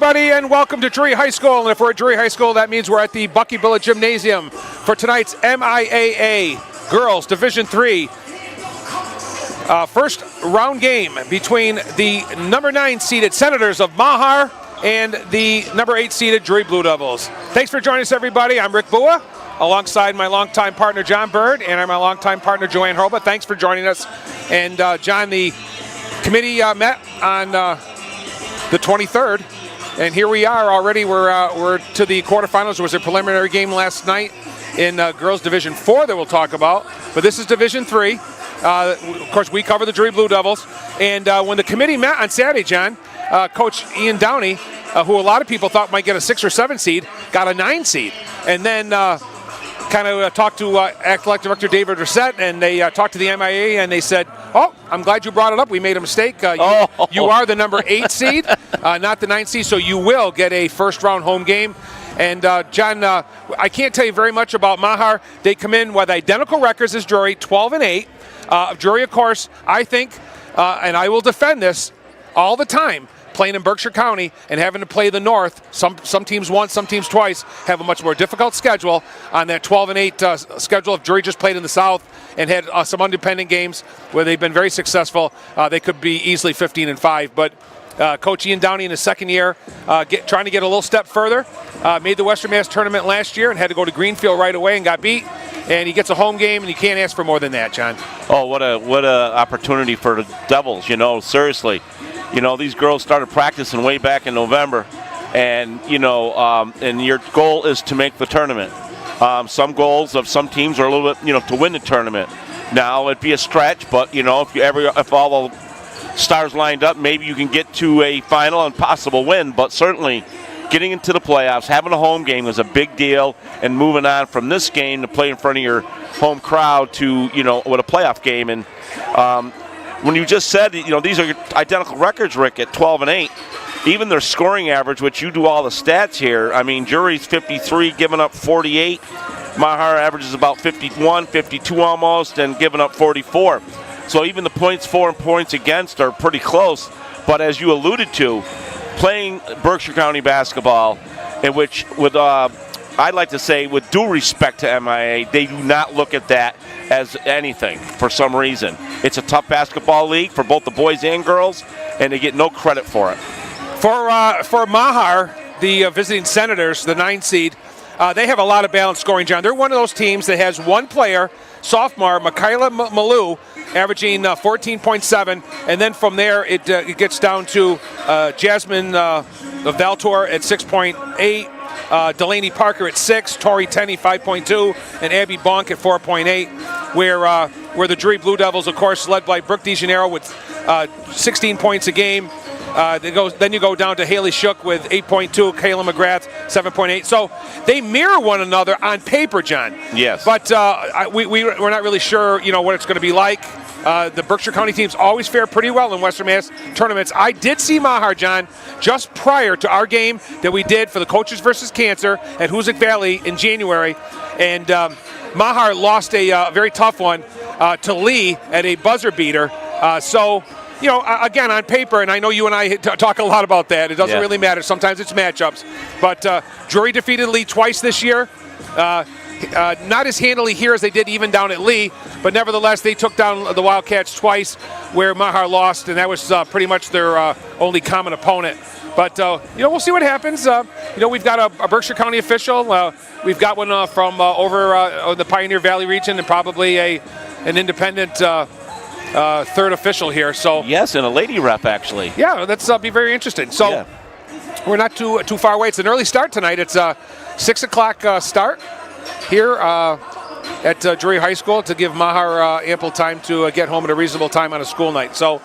everybody, and welcome to Drury High School. And if we're at Drury High School, that means we're at the Bucky Village Gymnasium for tonight's MIAA Girls Division III first round game between the number 9 seeded Senators of Mahar and the number 8 seeded Drury Blue Devils. Thanks for joining us, everybody. I'm Rick Bua, alongside my longtime partner John Bird and my longtime partner Joanne Hoba. Thanks for joining us. And John, the committee met on the 23rd, and here we are already. We're to the quarterfinals. There was a preliminary game last night in Girls Division 4 that we'll talk about, but this is Division 3. Of course, we cover the Drury Blue Devils, and when the committee met on Saturday, John, Coach Ian Downey, who a lot of people thought might get a 6 or 7 seed, got a 9 seed, and then kind of talked to Athletic Director David Reset, and they talked to the MIA, and they said, "Oh, I'm glad you brought it up. We made a mistake. You are the number 8 seed, not the 9 seed, so you will get a first-round home game." And John, I can't tell you very much about Mahar. They come in with identical records as Drury, 12-8. Drury, of course, I think, and I will defend this all the time, playing in Berkshire County and having to play the North, some teams once, some teams twice, have a much more difficult schedule on that 12-8 schedule. If Drury just played in the South and had some independent games where they've been very successful, they could be easily 15-5. But Coach Ian Downey in his second year, trying to get a little step further, made the Western Mass tournament last year and had to go to Greenfield right away and got beat. And he gets a home game, and you can't ask for more than that, John. Oh, what a opportunity for the Devils, seriously. These girls started practicing way back in November, and, and your goal is to make the tournament. Some goals of some teams are a little bit, to win the tournament. Now, it'd be a stretch, but, if all the stars lined up, maybe you can get to a final and possible win, but certainly getting into the playoffs, having a home game is a big deal, and moving on from this game to play in front of your home crowd to, with a playoff game. And when you just said, these are identical records, Rick, at 12-8, even their scoring average, which you do all the stats here, I mean, Drury's 53, giving up 48. Mahar averages about 51, 52 almost, and giving up 44. So even the points for and points against are pretty close. But as you alluded to, playing Berkshire County basketball, in which, I'd like to say, with due respect to MIA, they do not look at that as anything for some reason. It's a tough basketball league for both the boys and girls, and they get no credit for it. For Mahar, the visiting Senators, the 9 seed, they have a lot of balanced scoring, John. They're one of those teams that has one player, sophomore, Michaela Malou, averaging 14.7, and then from there it gets down to Jasmine Valtor at 6.8, Delaney Parker at 6, Tori Tenney 5.2, and Abby Bonk at 4.8, where the Drury Blue Devils, of course, led by Brooke DeGennaro with 16 points a game. Then you go down to Haley Shook with 8.2, Kayla McGrath 7.8. So they mirror one another on paper, John. Yes. But we're not really sure, what it's going to be like. The Berkshire County teams always fare pretty well in Western Mass tournaments. I did see Mahar, John, just prior to our game that we did for the Coaches versus Cancer at Hoosick Valley in January. And Mahar lost a very tough one to Lee at a buzzer beater. Again, on paper, and I know you and I talk a lot about that. It doesn't really matter. Sometimes it's matchups. But Drury defeated Lee twice this year. Not as handily here as they did even down at Lee, but nevertheless, they took down the Wildcats twice where Mahar lost, and that was pretty much their only common opponent. But, we'll see what happens. We've got a Berkshire County official. We've got one from over the Pioneer Valley region, and probably an independent third official here. So yes, and a lady rep, actually. Yeah, that's be very interesting. So we're not too far away. It's an early start tonight. It's a 6 o'clock start here at Drury High School to give Mahar ample time to get home at a reasonable time on a school night. So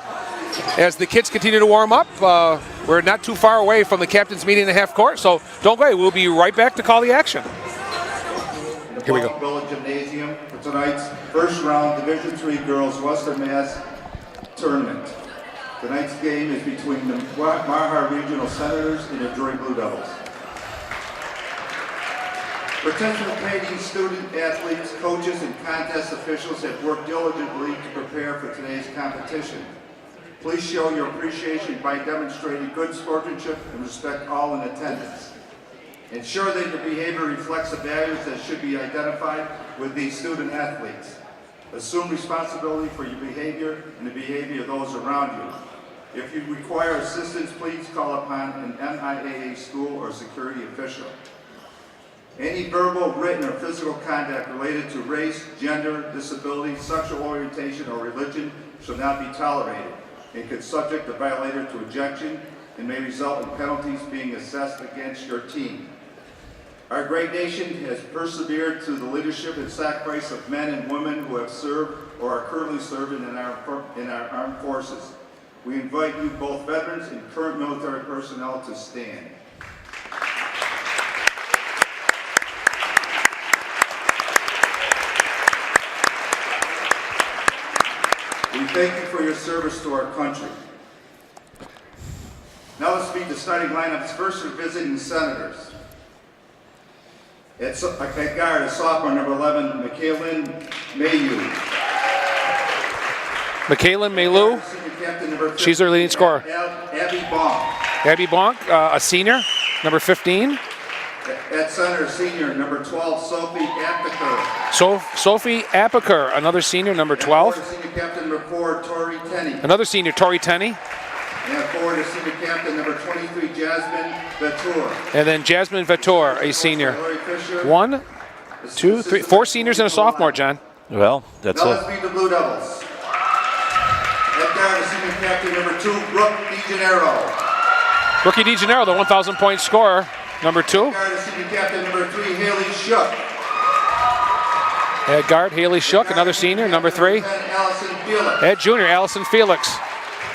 as the kids continue to warm up, we're not too far away from the captain's meeting in the half court. So don't go away. We'll be right back to call the action. Here we go. Village Gymnasium for tonight's first round Division III Girls Western Mass Tournament. Tonight's game is between the Mahar Regional Senators and the Drury Blue Devils. Participating student athletes, coaches, and contest officials have worked diligently to prepare for today's competition. Please show your appreciation by demonstrating good sportsmanship and respect all in attendance. Ensure that your behavior reflects the values that should be identified with these student athletes. Assume responsibility for your behavior and the behavior of those around you. If you require assistance, please call upon an MIAA school or security official. Any verbal, written, or physical contact related to race, gender, disability, sexual orientation, or religion shall not be tolerated and could subject the violator to ejection and may result in penalties being assessed against your team. Our great nation has persevered through the leadership and sacrifice of men and women who have served or are currently serving in our armed forces. We invite you, both veterans and current military personnel, to stand. We thank you for your service to our country. Now let's meet the starting lineups. First, we're visiting Senators. At guard, a sophomore, number 11, Michaelin Mayu. Michaelin Maylou, she's our leading scorer. Abby Bonk. Abby Bonk, a senior, number 15. At center, senior, number 12, Sophie Appiker. Sophie Appiker, another senior, number 12. Senior captain, number 4, Tori Tenney. Another senior, Tori Tenney. And forward to senior captain, number 23, Jasmine Vatour. And then Jasmine Vatour, a senior. Fisher. 1, 2, 3, 4 seniors and a sophomore, John. Well, that's now let's meet the Blue Devils. At guard, senior captain, number 2, Brooke DeGennaro. Rookie DeGennaro, the 1,000-point scorer, number 2. At guard, senior captain, number 3, Haley Shook. At guard, Haley Shook, another senior, number 3. Allison Felix. At junior, Allison Felix.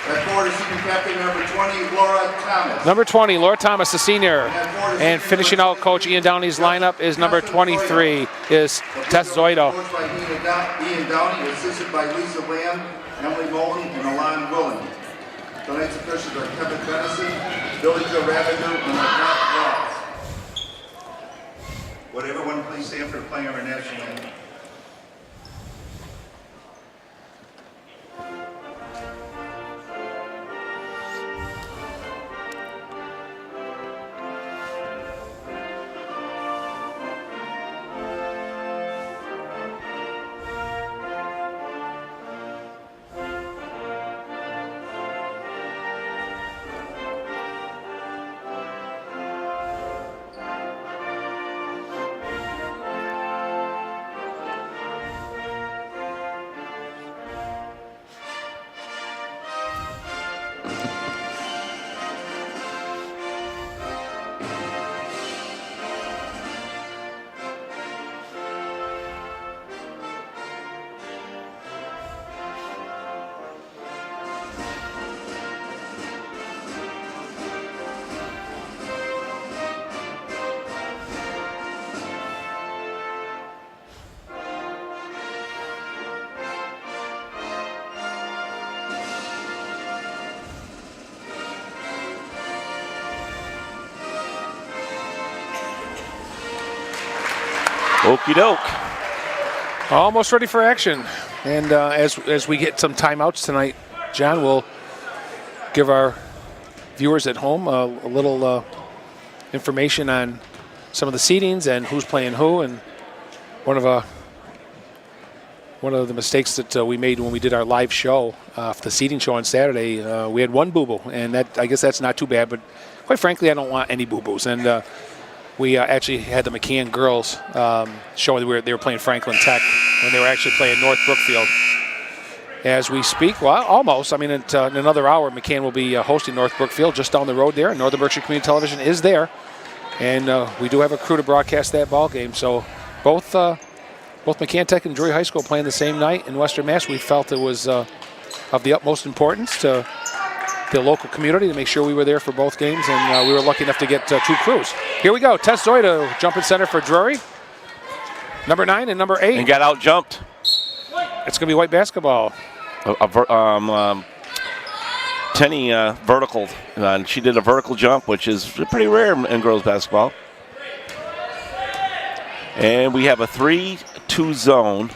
At forward, senior captain, number 20, Laura Thomas. Number 20, Laura Thomas, the senior. And finishing out Coach Ian Downey's lineup is number 23, is Tess Zoido. Coached by Ian Downey, assisted by Lisa Lamb, Emily Moulton, and Alon Willen. Tonight's officials are Kevin Dennison, Billy Joe Ravager, and Matt Ross. Would everyone please stand for playing our national anthem? Okie doke. Almost ready for action. And as we get some timeouts tonight, John, will give our viewers at home a little information on some of the seedings and who's playing who. And one of the mistakes that we made when we did our live show, the seeding show on Saturday, we had one boo-boo, and I guess that's not too bad. But quite frankly, I don't want any boo-boos. And we actually had the McCann girls showing that they were playing Franklin Tech when they were actually playing North Brookfield. As we speak, well, almost. I mean, in another hour, McCann will be hosting North Brookfield just down the road there. Northern Berkshire Community Television is there. And we do have a crew to broadcast that ball game. So both McCann Tech and Drury High School playing the same night in Western Mass. We felt it was of the utmost importance to the local community to make sure we were there for both games, and we were lucky enough to get 2 crews. Here we go. Tess Zoido jumping center for Drury. Number 9 and number 8. And got out jumped. It's going to be white basketball. Tenny vertical, and she did a vertical jump, which is pretty rare in girls basketball. And we have a 3-2 zone,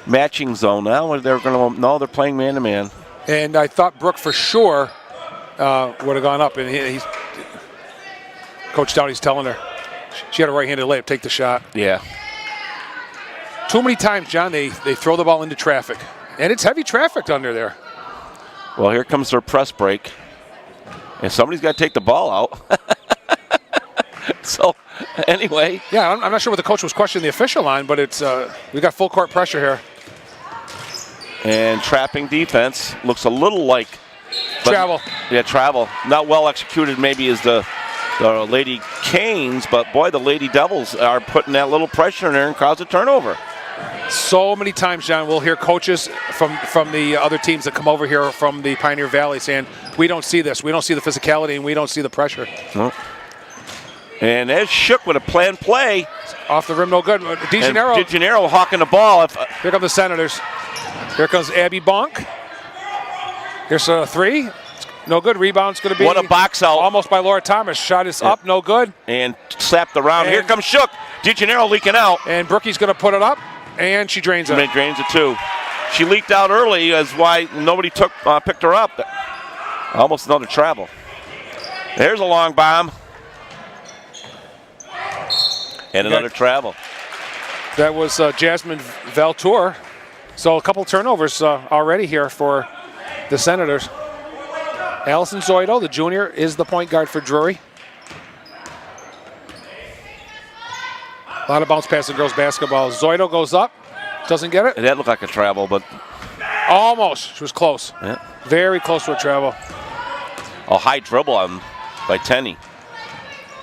matching zone. Now they're playing man-to-man. And I thought Brooke for sure would have gone up. And he's Coach Downey's telling her she had a right-handed layup. Take the shot. Yeah. Too many times, John, they throw the ball into traffic. And it's heavy traffic under there. Well, here comes their press break. And somebody's got to take the ball out. So, anyway. Yeah, I'm not sure what the coach was questioning the official on, but it's we got full court pressure here. And trapping defense looks a little like travel. Yeah, travel. Not well executed maybe as the Lady Canes, but boy, the Lady Devils are putting that little pressure in there and cause a turnover. So many times, John, we'll hear coaches from the other teams that come over here from the Pioneer Valley saying, we don't see this. We don't see the physicality, and we don't see the pressure. No. And there's Shook with a planned play. Off the rim, no good. DeGennaro hawking the ball. Here come the Senators. Here comes Abby Bonk. Here's a three. No good. Rebound's going to be. What a box out. Almost by Laura Thomas. Shot is up, no good. And slapped around. Here comes Shook. DeGennaro leaking out. And Brookie's going to put it up, and she drains it. Drains it too. She leaked out early, as why nobody picked her up. Almost another travel. There's a long bomb. And another travel. That was Jasmine Valtour. So a couple turnovers already here for the Senators. Allison Zoido, the junior, is the point guard for Drury. A lot of bounce pass in girls basketball. Zoido goes up, doesn't get it. That looked like a travel, but almost. She was close. Yeah. Very close to a travel. A high dribble by Tenney.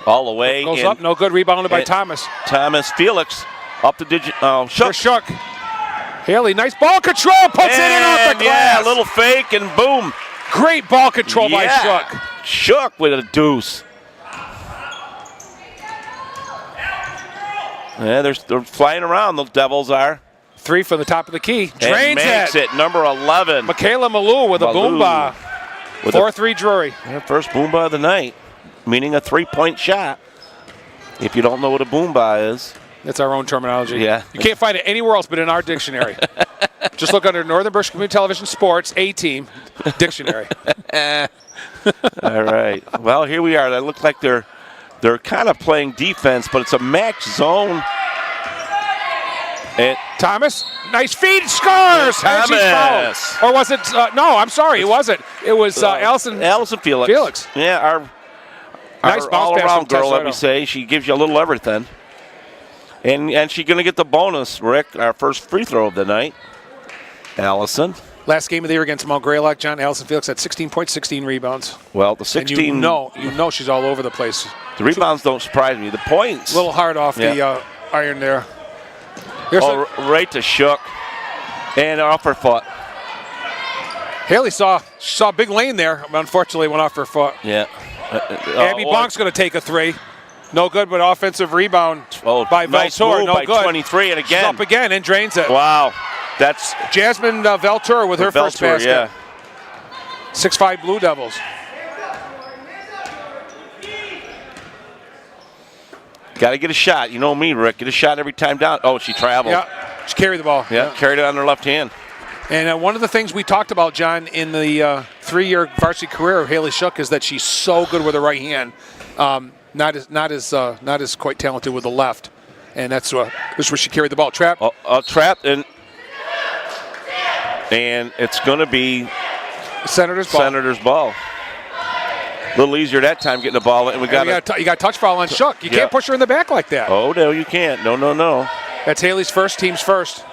All the way. Goes up, no good. Rebounded by Thomas. Thomas Felix up to Shook. Shook. Haley, nice ball control. Puts it in off the glass. Yeah, a little fake and boom. Great ball control by Shook. Shook with a deuce. Yeah, they're flying around, the Devils are. Three from the top of the key. Drains it. Number 11. Michaela Malou with a boomba. 4-3 Drury. First boomba of the night, meaning a three-point shot. If you don't know what a boomba is. It's our own terminology. Yeah. You can't find it anywhere else but in our dictionary. Just look under Northern Berkshire Community Television Sports, A-Team, dictionary. All right. Well, here we are. That looks like they're kind of playing defense, but it's a match zone. Thomas, nice feed, scores! Thomas. Or was it? No, I'm sorry, it wasn't. It was Allison Felix. Yeah, our nice all-around girl, let me say. She gives you a little everything. And she's going to get the bonus, Rick, our first free throw of the night. Allison. Last game of the year against Mount Greylock, John, Allison Felix had 16 points, 16 rebounds. Well, the 16. And you know she's all over the place. The rebounds don't surprise me. The points. A little hard off the iron there. Right to Shook. And off her foot. Haley saw a big lane there. Unfortunately, went off her foot. Yeah. Abby Bonk's going to take a three. No good, but offensive rebound by nice Valtour. Move no by good. 23, and again. She's up again and drains it. Wow. That's Jasmine Valtour with her first basket. Yeah. 6'5" Blue Devils. Got to get a shot. You know me, Rick. Get a shot every time down. Oh, she traveled. Yeah, she carried the ball. Yeah, carried it on her left hand. And one of the things we talked about, John, in the 3-year varsity career of Haley Shook is that she's so good with her right hand. Not as quite talented with the left, and that's where she carried the ball. Trap. Trapped, and it's going to be Senators ball. A little easier that time getting the ball, and you got touch foul on Shook. You can't push her in the back like that. Oh no, you can't. No. That's Haley's team's first.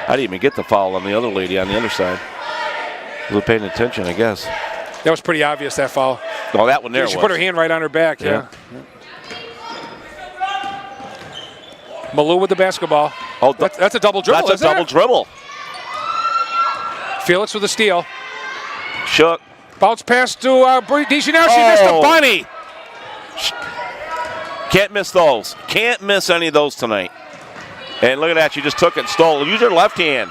I didn't even get the foul on the other lady on the other side. Was paying attention, I guess. That was pretty obvious, that foul. Oh, that one there She put her hand right on her back, yeah. Malou with the basketball. Oh, that's a double dribble, That's a double dribble. Felix with the steal. Shook. Bounce pass to DeGennaro. She missed a bunny. Can't miss those. Can't miss any of those tonight. And look at that. She just took it and stole. Use her left hand.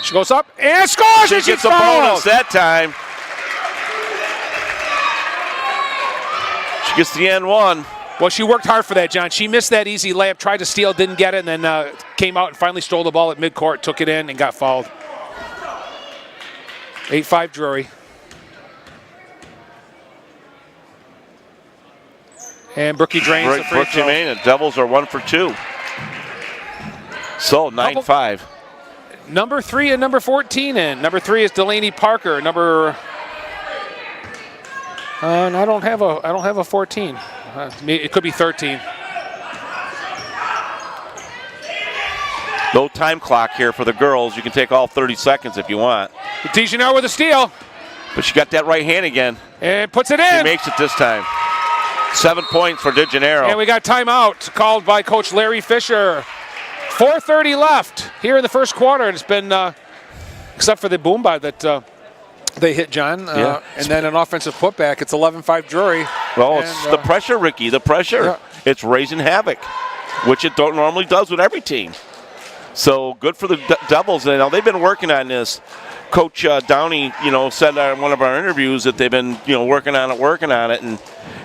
She goes up and scores. She gets a bonus that time. She gets the N1. Well, she worked hard for that, John. She missed that easy layup, tried to steal, didn't get it, and then came out and finally stole the ball at midcourt, took it in, and got fouled. 8-5 Drury. And Brookie drains the free throw. The Devils are 1 for 2. So 9-5. Number 3 and number 14 in. Number 3 is Delaney Parker. And I don't have a 14. It could be 13. No time clock here for the girls. You can take all 30 seconds if you want. DeGenero with a steal. But she got that right hand again. And puts it in. She makes it this time. 7 points for DeGenero. And we got timeout called by Coach Larry Fisher. 4:30 left here in the first quarter. And it's been, except for the boom by that they hit John. And then an offensive putback. It's 11-5 Drury. Well, it's the pressure, Ricky. The pressure. Yeah. It's raising havoc, which it normally does with every team. So good for the Devils. And now they've been working on this. Coach Downey, said in one of our interviews that they've been, working on it. And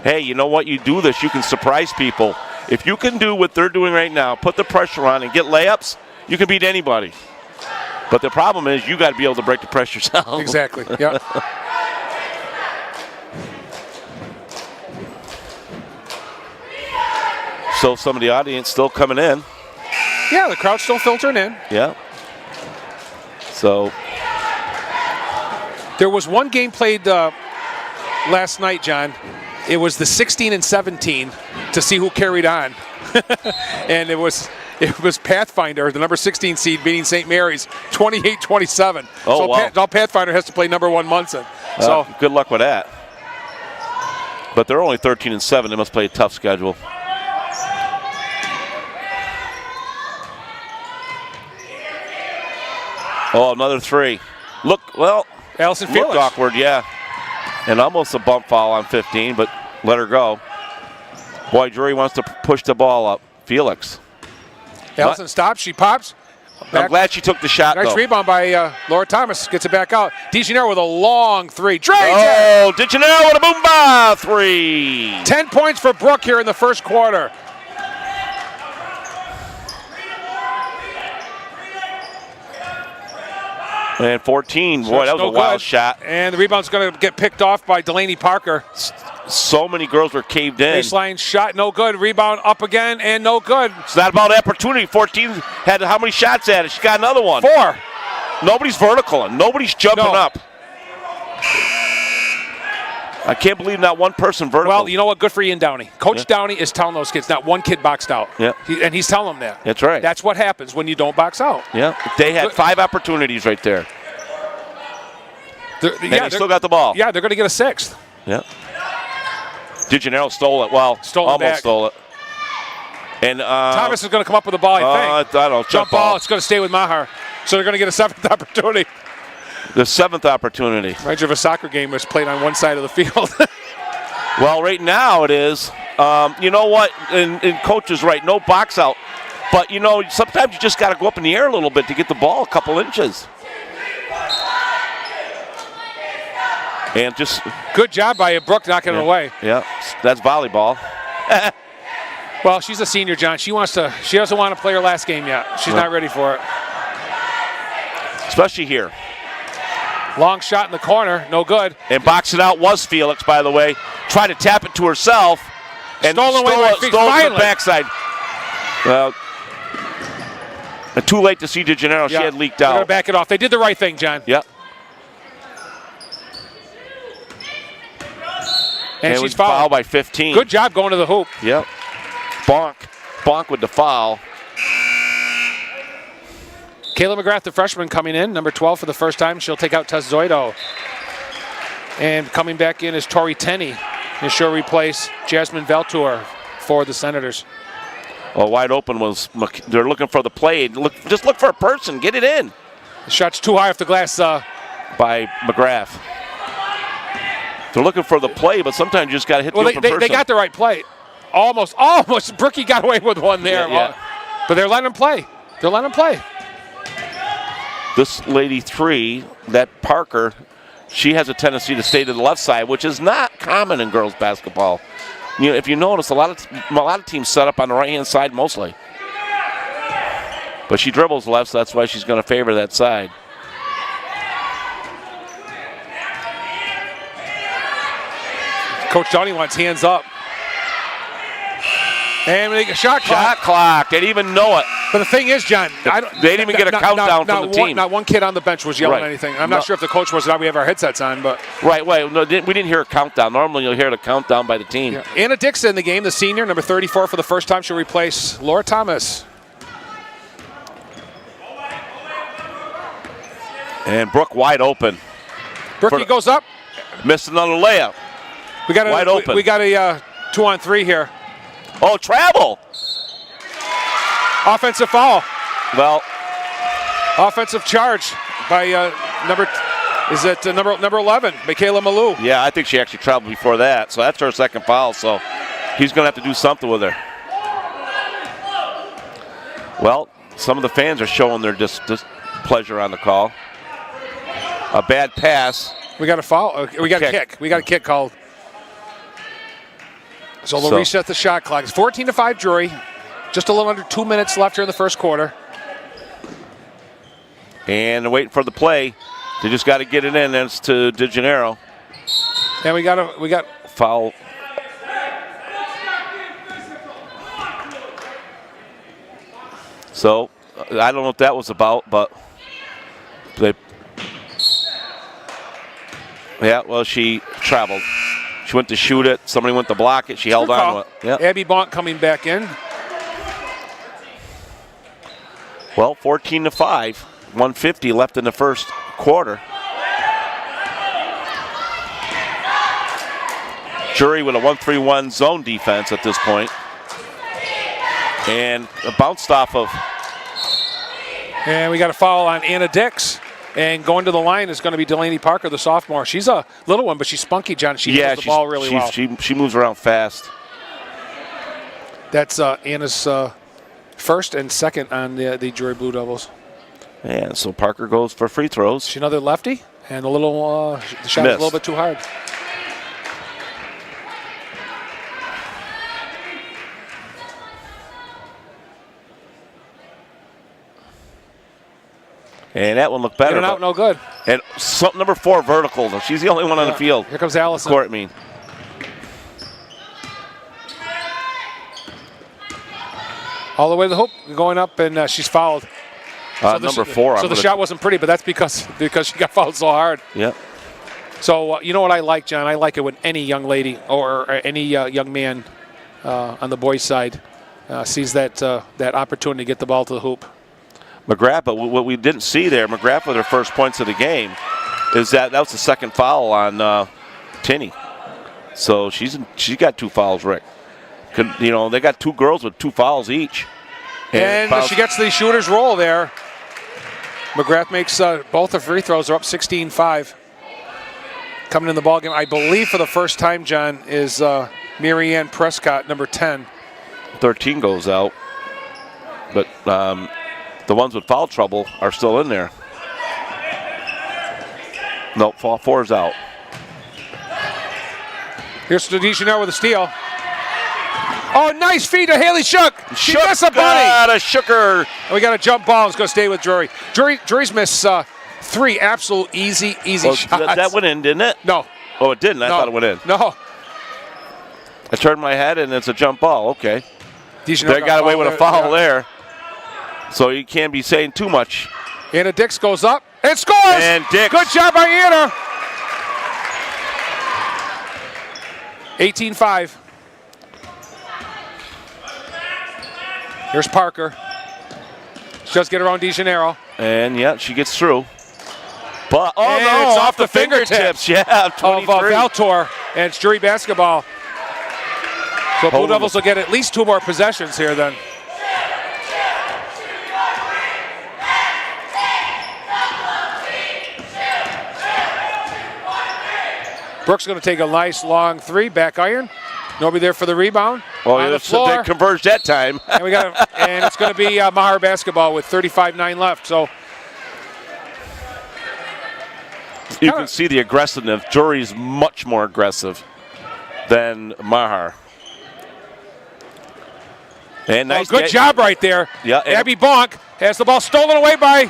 hey, you know what? You do this, you can surprise people. If you can do what they're doing right now, put the pressure on and get layups, you can beat anybody. But the problem is you got to be able to break the pressure yourself. Exactly. Yeah. So some of the audience still coming in. Yeah, the crowd's still filtering in. Yeah. So there was one game played last night, John. It was the 16 and 17 to see who carried on. And it was Pathfinder, the number 16 seed, beating St. Mary's 28-27. Oh, so wow. Now Pathfinder has to play number 1 Munson. So good luck with that. But they're only 13 and 7. They must play a tough schedule. Oh, another 3. Allison Felix. Looked awkward, yeah. And almost a bump foul on 15, but let her go. Boy, Drury wants to push the ball up. Felix. Allison stops. She pops. I'm glad she took the shot, Nice though. rebound by Laura Thomas. Gets it back out. DeGenero with a long 3. Oh, DeGenero with a boom 3. 10 points for Brooke here in the first quarter. And 14, boy, that was a wild shot. And the rebound's going to get picked off by Delaney Parker. So many girls were caved in. Baseline shot, no good. Rebound up again, and no good. It's not about opportunity. 14 had how many shots at it? She got another one. 4. Nobody's vertical, and nobody's jumping up. I can't believe not one person vertical. Well, you know what? Good for Ian Downey. Coach Downey is telling those kids, not one kid boxed out. Yeah. And he's telling them that. That's right. That's what happens when you don't box out. Yeah. They had 5 opportunities right there. They still got the ball. Yeah, they're going to get a 6th. Yeah. DeGenero stole it. Well, almost stole it. And Thomas is going to come up with the ball, I think. I don't know. Jump ball. It's going to stay with Mahar. So they're going to get a 7th opportunity. The 7th opportunity. Reminds you of a soccer game that's played on one side of the field. Well, right now it is. You know what? And Coach is right. No box out. But, sometimes you just got to go up in the air a little bit to get the ball a couple inches. And just good job by Brooke knocking it away. Yeah, that's volleyball. Well, she's a senior, John. She doesn't want to play her last game yet. She's not ready for it. Especially here. Long shot in the corner, no good. And boxing out was Felix, by the way. Tried to tap it to herself. And stole it to the backside. Well, too late to see DeGenero. She had leaked out. They're going to back it off. They did the right thing, John. Yep. And she's fouled by 15. Good job going to the hoop. Yep. Bonk with the foul. Kayla McGrath, the freshman, coming in, number 12 for the first time. She'll take out Tess Zoido. And coming back in is Tori Tenney. And she'll replace Jasmine Veltour for the Senators. Well, wide open was, they're looking for the play. Just look for a person, get it in. The shot's too high off the glass. By McGrath. They're looking for the play, but sometimes you just got to hit the open person. They got the right play. Almost. Brookie got away with one there. Yeah. But they're letting him play. This lady 3, that Parker, she has a tendency to stay to the left side, which is not common in girls basketball. If you notice, a lot of teams set up on the right-hand side mostly. But she dribbles left, so that's why she's going to favor that side. Coach Downey wants hands up. And we make a shot clock. Shot clock. They didn't even know it. But the thing is, John, They didn't even get a countdown from the team. Not one kid on the bench was yelling Right. anything. I'm not sure if the coach was. Now we have our headsets on, but Right. No, we didn't hear a countdown. Normally you'll hear the countdown by the team. yeah. Anna Dixon in the game, the senior, number 34 for the first time. She'll replace Laura Thomas. And Brooke wide open. Brookie goes up. Missed another layup. We got Wide open. We got a 2-on-3 here. Oh, travel. Offensive foul. Well, Offensive charge by number 11, Michaela Malou. yeah, I think she actually traveled before that. So that's her second foul. So he's going to have to do something with her. Well, some of the fans are showing their displeasure on the call. A bad pass. We got a foul. We got a kick. We got a kick called. So they'll reset the shot clock. It's 14-5 Drury. Just a little under 2 minutes left here in the first quarter. And they're waiting for the play. They just got to get it in. That's to De Janeiro. And we got Foul. So I don't know what that was about, but they. Yeah, well, she traveled. She went to shoot it. Somebody went to block it. She held on to it. Yep. Abby Bonk coming back in. Well, 14-5. 150 left in the first quarter. Drury with a 1-3-1 zone defense at this point. And a bounced off of. And we got a foul on Anna Dix. And going to the line is going to be Delaney Parker, the sophomore. She's a little one, but she's spunky, John. She handles the ball really well. She moves around fast. That's Anna's first and second on the Drury Blue Devils. And so Parker goes for free throws. She's another lefty, and the shot is a little bit too hard. And that one looked better. In and out, no good. And number 4 vertical. She's the only one on the field. Here comes Allison. Court mean. All the way to the hoop, going up, and she's fouled. Number 4. So the shot wasn't pretty, but that's because she got fouled so hard. Yep. So you know what I like, John? I like it when any young lady or any young man on the boys' side sees that opportunity to get the ball to the hoop. McGrath, but what we didn't see there, McGrath with her first points of the game, is that was the second foul on Tinney. So she got 2 fouls, Rick. They got 2 girls with 2 fouls each. And she gets the shooter's roll there. McGrath makes both the free throws. Are up 16-5. Coming in the ballgame, I believe for the first time, John, is Marianne Prescott, number 10. 13 goes out. But the ones with foul trouble are still in there. Nope, 4's out. Here's DeJeanette with a steal. Oh, nice feed to Haley Shook. She missed a bunny. Shook her. We got a jump ball. It's going to stay with Drury. Drury's missed 3 absolute easy shots. That went in, didn't it? No. Oh, it didn't. I thought it went in. No. I turned my head, and it's a jump ball. Okay. They DeJeanette got away with a foul yeah. there. So you can't be saying too much. Anna Dix goes up and scores. And Dix. Good job by Anna. 18-5. Here's Parker. She does get around DeJaneiro. And, yeah, she gets through. But, and no, it's off the fingertips. Yeah, 23. Of Valtor. And it's Drury basketball. So Blue Devils will get at least 2 more possessions here then. Brooks going to take a nice long 3, back iron. Nobody there for the rebound. Well, on the floor. They converged that time. and it's going to be Maher basketball with 35-9 left. So you can see the aggressiveness. Drury's much more aggressive than Maher. And nice good job right there. Yeah, Abby Bonk has the ball stolen away by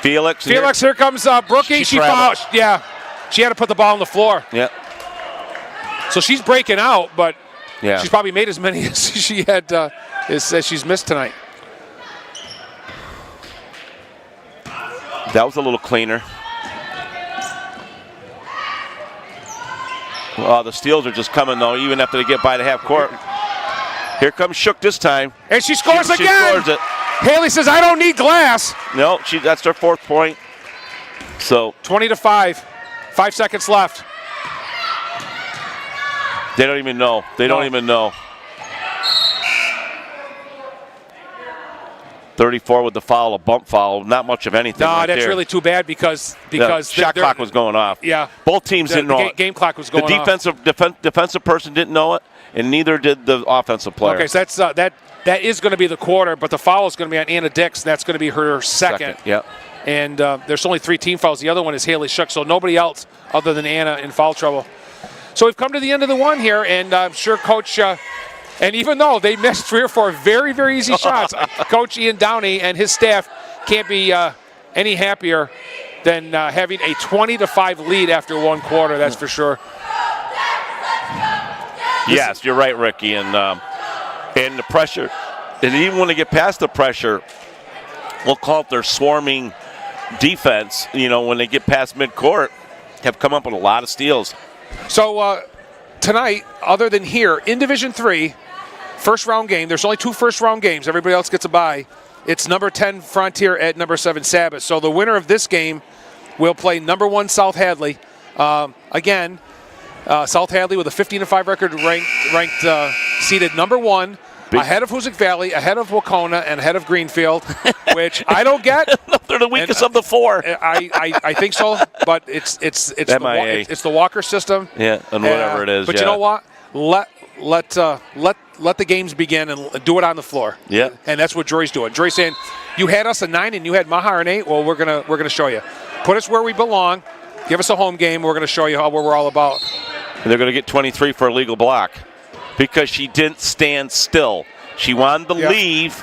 Felix. Here comes Brookie. She fouled. Yeah. She had to put the ball on the floor. Yeah. So she's breaking out, but Yeah. she's probably made as many as she had as she's missed tonight. That was a little cleaner. The steals are just coming, though, even after they get by the half court. Here comes Shook this time. And she scores She again. scores it. Haley says, I don't need glass. No, that's their 4th point. So 20-5. 5 seconds left. they don't even know. They don't even know. 34 with the foul, a bump foul, not much of anything. No, right that's there. really too bad because shot clock was going off. Yeah. Both teams didn't know it. Game clock was going off. The defensive person didn't know it, and neither did the offensive player. Okay, so that's that is going to be the quarter, but the foul is going to be on Anna Dix, and that's going to be her second. Yep. And there's only 3 team fouls. The other one is Haley Shook, so nobody else other than Anna in foul trouble. So we've come to the end of the one here, and I'm sure Coach, and even though they missed 3 or 4 very, very easy shots, Coach Ian Downey and his staff can't be any happier than having a 20-5 lead after 1 quarter, that's for sure. Yes, you're right, Ricky. And the pressure, and even when they get past the pressure, we'll call it their swarming defense, when they get past midcourt, have come up with a lot of steals. So tonight, other than here, in Division III, first round game, there's only 2 first round games. Everybody else gets a bye. It's number 10 Frontier at number 7 Sabbath. So the winner of this game will play number 1 South Hadley. Again, South Hadley with a 15-5 record, ranked seated number 1, ahead of Hoosick Valley, ahead of Wacona, and ahead of Greenfield, which I don't get. They're the weakest of the 4. I think so, but it's the Walker system. Yeah, and whatever it is. But you know what? Let the games begin and do it on the floor. Yeah. And that's what Drury's doing. Drury's saying, you had us a 9 and you had Mahar an 8. Well, we're gonna show you. Put us where we belong. Give us a home game. We're gonna show you what we're all about. And they're going to get 23 for a legal block because she didn't stand still. She wanted to leave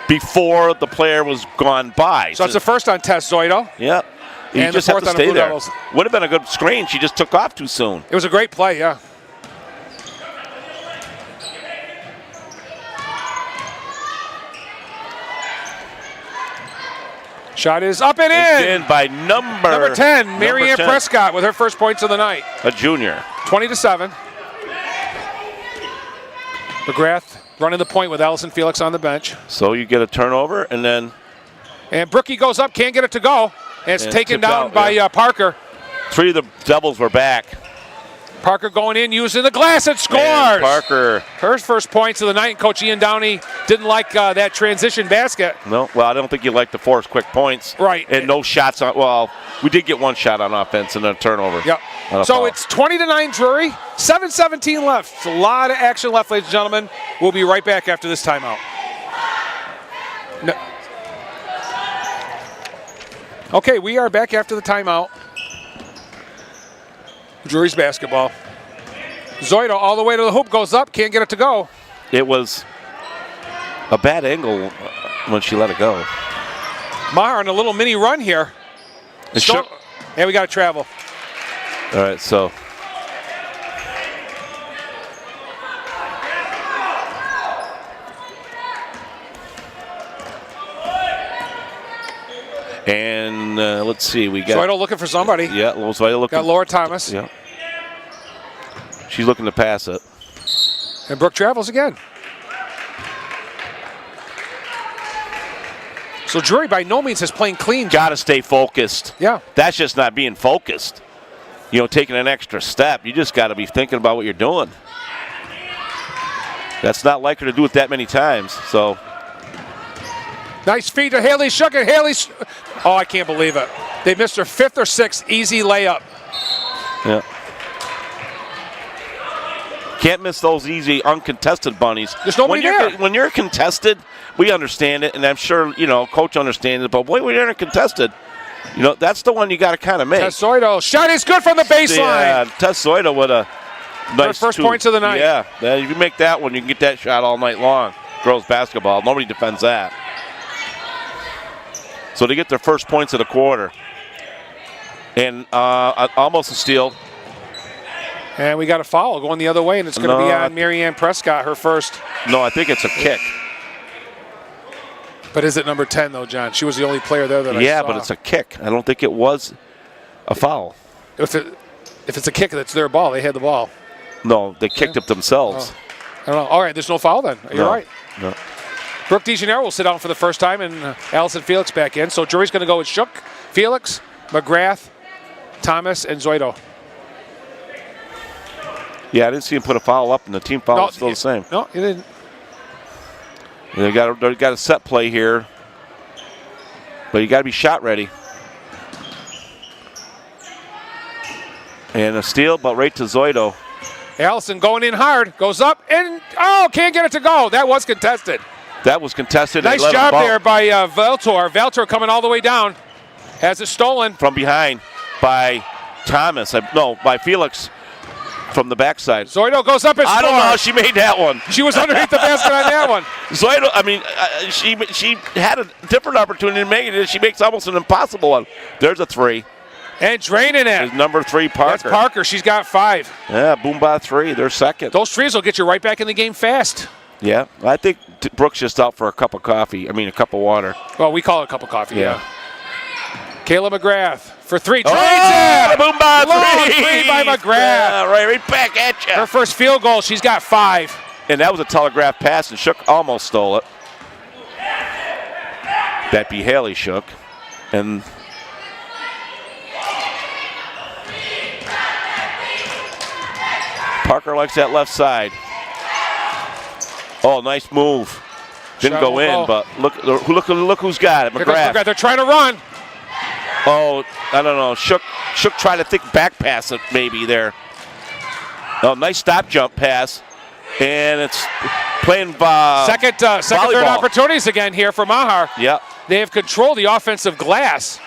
before the player was gone by. So it's the first on Tess Zoido. Yeah. You And just the have fourth to on the stay Blue there. Devils. Would have been a good screen. She just took off too soon. It was a great play, yeah. Shot is up and in. In by number 10, Mary Ann 10. Prescott with her first points of the night. A junior. 20-7. McGrath running the point with Allison Felix on the bench. So you get a turnover, and then... And Brookie goes up, can't get it to go. And it's taken down out, by Parker. 3 of the Devils were back. Parker going in, using the glass, and scores. And Parker. Her first points of the night. Coach Ian Downey didn't like that transition basket. No, well, I don't think you like to force quick points. Right. And no shots on, well, we did get 1 shot on offense and a turnover. Yep. So it's 20-9 Drury, 7:17 left. It's a lot of action left, ladies and gentlemen. We'll be right back after this timeout. No. Okay, we are back after the timeout. Drury's basketball. Zoido all the way to the hoop, goes up, can't get it to go. It was a bad angle when she let it go. Maher on a little mini run here. And we got to travel. All right, so. And let's see, we got. Zoido looking for somebody. Yeah, Zoido looking. Got Laura Thomas. Yeah. She's looking to pass it. And Brooke travels again. So Drury by no means is playing clean. Got to stay focused. Yeah. That's just not being focused. Taking an extra step. You just got to be thinking about what you're doing. That's not like her to do it that many times. So. Nice feed to Haley Shook, and oh, I can't believe it. They missed their 5th or 6th easy layup. Yeah. Can't miss those easy, uncontested bunnies. There's nobody there. When you're contested, we understand it, and I'm sure, Coach understands it, but boy, when you're contested, that's the one you got to kind of make. Tess Zoido, shot is good from the baseline. Yeah, Tess Zoido with a nice first points of the night. Yeah, if you make that one, you can get that shot all night long. Girls basketball, nobody defends that. So they get their first points of the quarter. And almost a steal. And we got a foul going the other way, and it's going to be on Marianne Prescott, her first. No, I think it's a kick. But is it number 10, though, John? She was the only player there that I saw. Yeah, but it's a kick. I don't think it was a foul. If it's a kick, that's their ball. They had the ball. No, they kicked it themselves. Oh. I don't know. All right, there's no foul then. You're right. No. Brooke DeGennaro will sit down for the first time, and Allison Felix back in. So Drury's going to go with Shook, Felix, McGrath, Thomas, and Zoido. Yeah, I didn't see him put a foul up, and the team foul was still the same. No, he didn't. They got a set play here, but you got to be shot ready. And a steal, but right to Zoido. Allison going in hard, goes up, and can't get it to go. That was contested. That was contested. Nice job there by Valtor. Valtor coming all the way down. Has it stolen. From behind by Thomas. By Felix from the backside. Zoido goes up and scores. I don't know how she made that one. She was underneath the basket on that one. Zoido, she had a different opportunity to make it. She makes almost an impossible one. There's a three. And draining it. It's number 3, Parker. That's Parker. She's got 5. Yeah, boom by 3. They're second. Those threes will get you right back in the game fast. Yeah, I think Brooke's just out for a cup of coffee. A cup of water. Well, we call it a cup of coffee, yeah. Kayla McGrath for 3. Boom by 3 by McGrath. Yeah, right back at you. Her first field goal, she's got 5. And that was a telegraph pass, and Shook almost stole it. That be Haley Shook. And Parker likes that left side. Oh, nice move. Didn't go in, but look who's got it. McGrath. They're trying to run. Oh, I don't know. Shook tried to think back pass it maybe there. Oh, nice stop jump pass. And it's playing second third opportunities again here for Mahar. Yeah. They have controlled the offensive glass.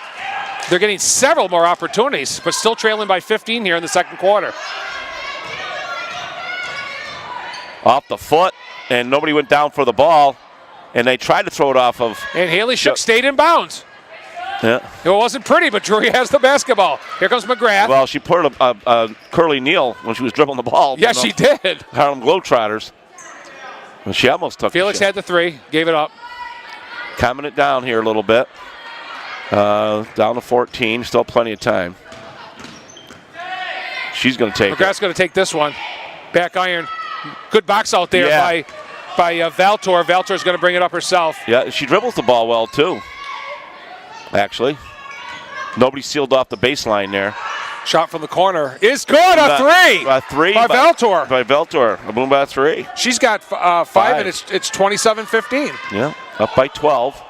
They're getting several more opportunities, but still trailing by 15 here in the second quarter. Off the foot, and nobody went down for the ball, and they tried to throw it off of. And Haley Shook stayed in bounds. Yeah. It wasn't pretty, but Drury has the basketball. Here comes McGrath. Well, she put a curly kneel when she was dribbling the ball. Yeah, she did. Harlem Globetrotters. And she almost took Felix had the 3, gave it up. Calming it down here a little bit. Down to 14, still plenty of time. She's going to take it. McGrath's going to take this one. Back iron. Good box out there by Valtor. Valtor's going to bring it up herself. Yeah, she dribbles the ball well, too. Actually. Nobody sealed off the baseline there. Shot from the corner is good. A 3. A 3 by Valtor. By Valtor. A boom by 3. She's got 5, and it's 27-15. Yeah, up by 12.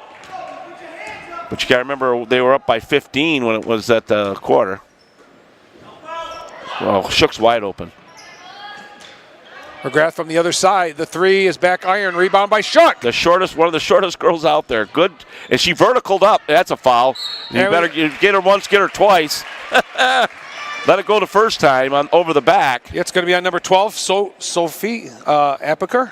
But you got to remember they were up by 15 when it was at the quarter. Well, Shook's wide open. McGrath from the other side. The 3 is back iron. Rebound by Shook. One of the shortest girls out there. Good. And she verticaled up. That's a foul. You get her once, get her twice. Let it go the first time over the back. It's going to be on number 12, Sophie Apteker.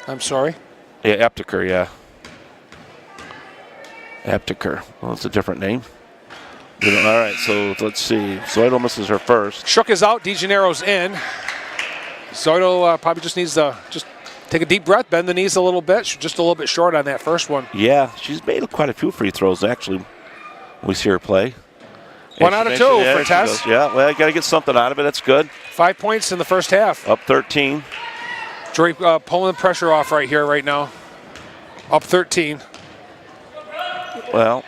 I'm sorry. Yeah, Apteker, yeah. Apteker. Well, it's a different name. All right, so let's see. Zoido misses her first. Shook is out. DeGennaro's in. Zoido probably just needs to take a deep breath, bend the knees a little bit. She's just a little bit short on that first one. Yeah, she's made quite a few free throws, actually. We see her play. 1 out of 2 for Tess. Yeah, well, you got to get something out of it. That's good. 5 points in the first half. Up 13. Drury pulling the pressure off right now. Up 13. Well.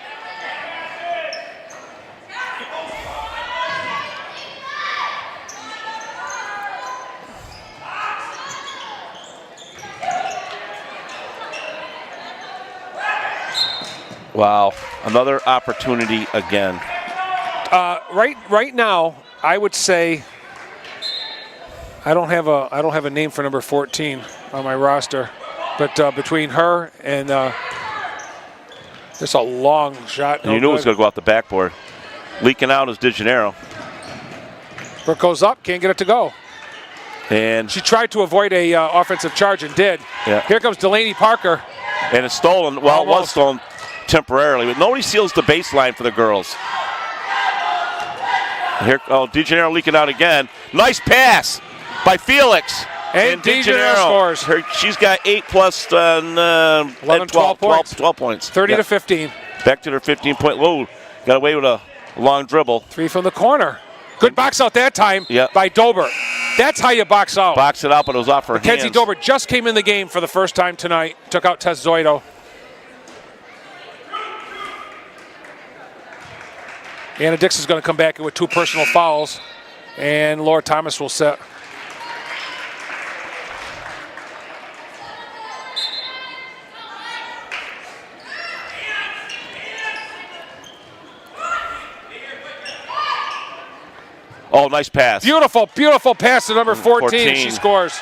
Wow, another opportunity again. Right now, I would say I don't have a name for number 14 on my roster, but between her and there's a long shot. And you knew it was going to go out the backboard. Leaking out is DeGennaro. Brooke goes up, can't get it to go. And she tried to avoid a offensive charge and did. Yeah. Here comes Delaney Parker. And it's stolen. Well, it was stolen temporarily, but nobody seals the baseline for the girls. Here, DeGennaro leaking out again. Nice pass by Felix. And DeGennaro scores. She's got 8 plus 11, 12 points. 12 points. 30 to 15. Back to their 15-point. Whoa, got away with a long dribble. 3 from the corner. Good box out that time Yep. by Dober. That's how you box out. Box it out, but it was off her Mackenzie hands. Dober just came in the game for the first time tonight. Took out Tess Zoido. Anna Dix is going to come back in with 2 personal fouls. And Laura Thomas will set. Oh, nice pass. Beautiful, beautiful pass to number 14. 14. She scores.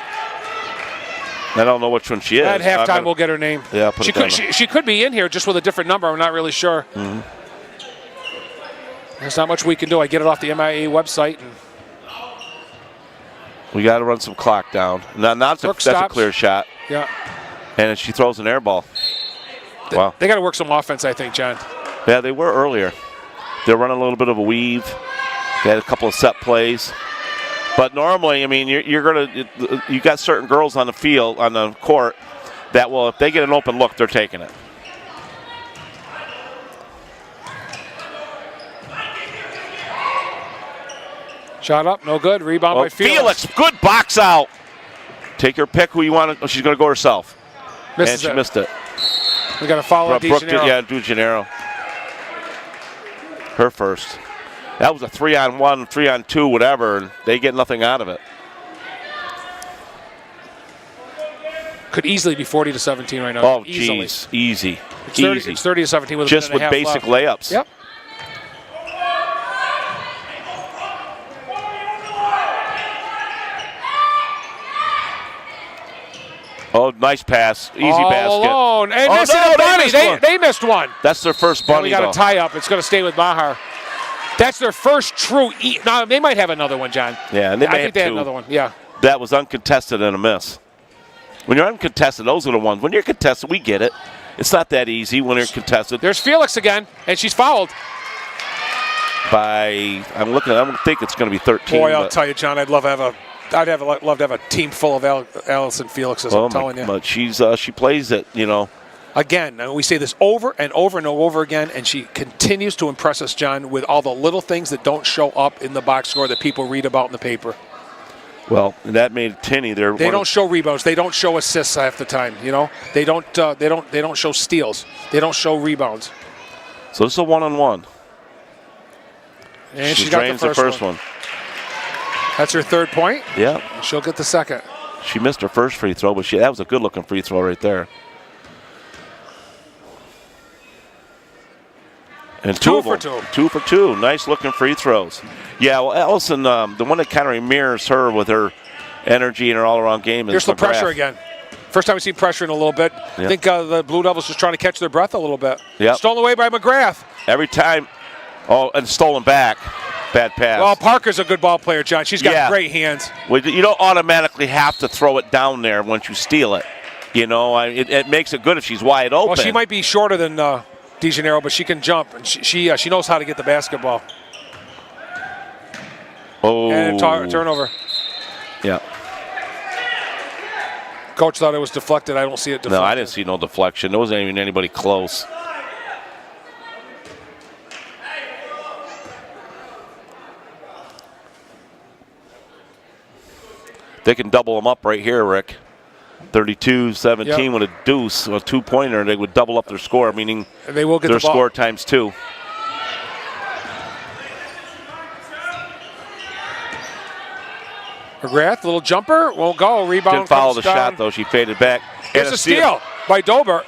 I don't know which one she is. At halftime, we'll get her name. Yeah, put she it down could. there. She could be in here just with a different number. I'm not really sure. Mm-hmm. There's not much we can do. I get it off the MIA website. And We got to run some clock down. Now that's a clear shot. yeah, And she throws an air ball. Wow. they got to work some offense, I think, John. Yeah, they were earlier. They're running a little bit of a weave. They had a couple of set plays. But normally, I mean, you got certain girls on the field, on the court, that will, if they get an open look, they're taking it. Shot up, no good. Rebound by Felix. Good box out. Take your pick who you want. She's going to go herself. Misses and she missed it. We got to follow up DeGennaro. DeGennaro. Her first. That was a 3-on-1, 3-on-2, whatever, and they get nothing out of it. Could easily be 40 to 17 right now. Oh, easily. geez. Easy. It's 30 to 17 with just a minute with and a half basic left. layups. Yep. Oh, nice pass. Easy All basket. alone. And Oh, missing no, a bunny. they missed one. They missed one. That's their first And bunny, we got though. a tie up. It's going to stay with Mahar. That's their first true. Now, they might have another one, John. Yeah, and they may I have think they had two. another one. Yeah. That was uncontested and a miss. When you're uncontested, those are the ones. When you're contested, we get it. It's not that easy when you're contested. There's Felix again, and she's fouled. I don't think it's going to be 13. Boy, I'll tell you, John, love to have a team full of Allison Felixes. I'm telling you. But she plays it, you know. Again, we say this over and over and over again, and she continues to impress us, John, with all the little things that don't show up in the box score that people read about in the paper. Well, that made Tinney there. They don't show rebounds. They don't show assists half the time. You know, they don't show steals. They don't show rebounds. So this is a one-on-one. And she she got drains the first one. That's her third point. Yeah. And she'll get the second. She missed her first free throw, but that was a good-looking free throw right there. And two for two. 2 for 2. Nice-looking free throws. Yeah, well, Allison, the one that kind of mirrors her with her energy and her all-around game is Here's the McGrath. pressure again. First time we've seen pressure in a little bit. Yep. I think the Blue Devils just trying to catch their breath a little bit. Yep. Stolen away by McGrath. Every time. Oh, and stolen back. Bad pass. Well, Parker's a good ball player, John. She's got great hands. Well, you don't automatically have to throw it down there once you steal it. You know, it makes it good if she's wide open. Well, she might be shorter than DeGennaro, but she can jump, and she knows how to get the basketball. Oh. And turnover. Yeah. Coach thought it was deflected. I don't see it deflected. No, I didn't see no deflection. There wasn't even anybody close. They can double them up right here, Rick. 32-17 with a deuce, a two-pointer. They would double up their score, meaning they will get their the ball. score times 2. McGrath, little jumper, won't go. Rebound. Didn't follow the down. shot, though. She faded back. Here's a steal by Dober.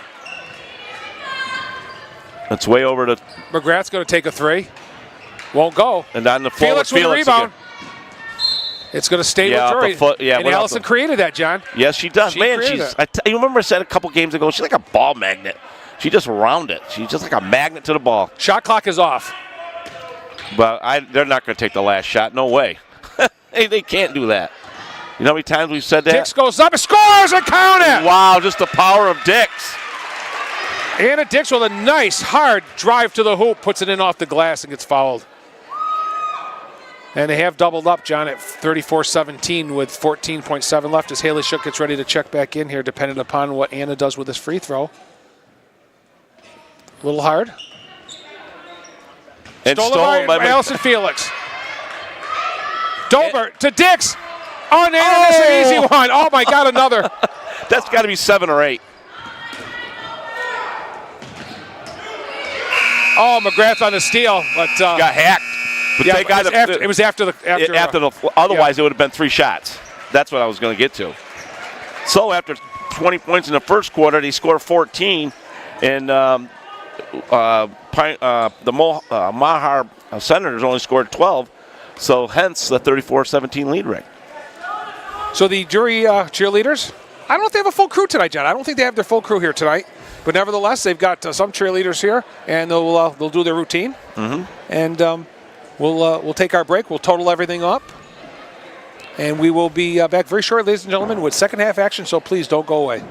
It's way over to McGrath's going to take a three. Won't go. And on the floor Felix with the rebound. Again. It's going to stay Yeah, with Drury. And went Allison created that, John. Yes, she does. Man, you remember I said a couple games ago, she's like a ball magnet. She just round it. She's just like a magnet to the ball. Shot clock is off. But they're not going to take the last shot. No way. They can't do that. You know how many times we've said that? Dix goes up and scores and count it. Wow, just the power of Dix. Anna Dix with a nice, hard drive to the hoop, puts it in off the glass and gets fouled. And they have doubled up, John, at 34-17 with 14.7 left as Haley Shook gets ready to check back in here, depending upon what Anna does with this free throw. A little hard. And Stolen by Allison Felix. Dober to Dix. Oh, Nana, that's an easy one. Oh, my God, another. That's got to be 7 or 8. Oh, McGrath on the steal. But, got hacked. But yeah, they got it was after the. Otherwise, it would have been 3 shots. That's what I was going to get to. So after 20 points in the first quarter, they scored 14. And the Mahar Senators only scored 12. So hence the 34-17 lead ring. So the Drury cheerleaders, I don't know if they have a full crew tonight, John. I don't think they have their full crew here tonight. But nevertheless, they've got some cheerleaders here, and they'll do their routine. Mm-hmm. And we'll take our break. We'll total everything up. And we will be back very shortly, ladies and gentlemen, with second half action, so please don't go away.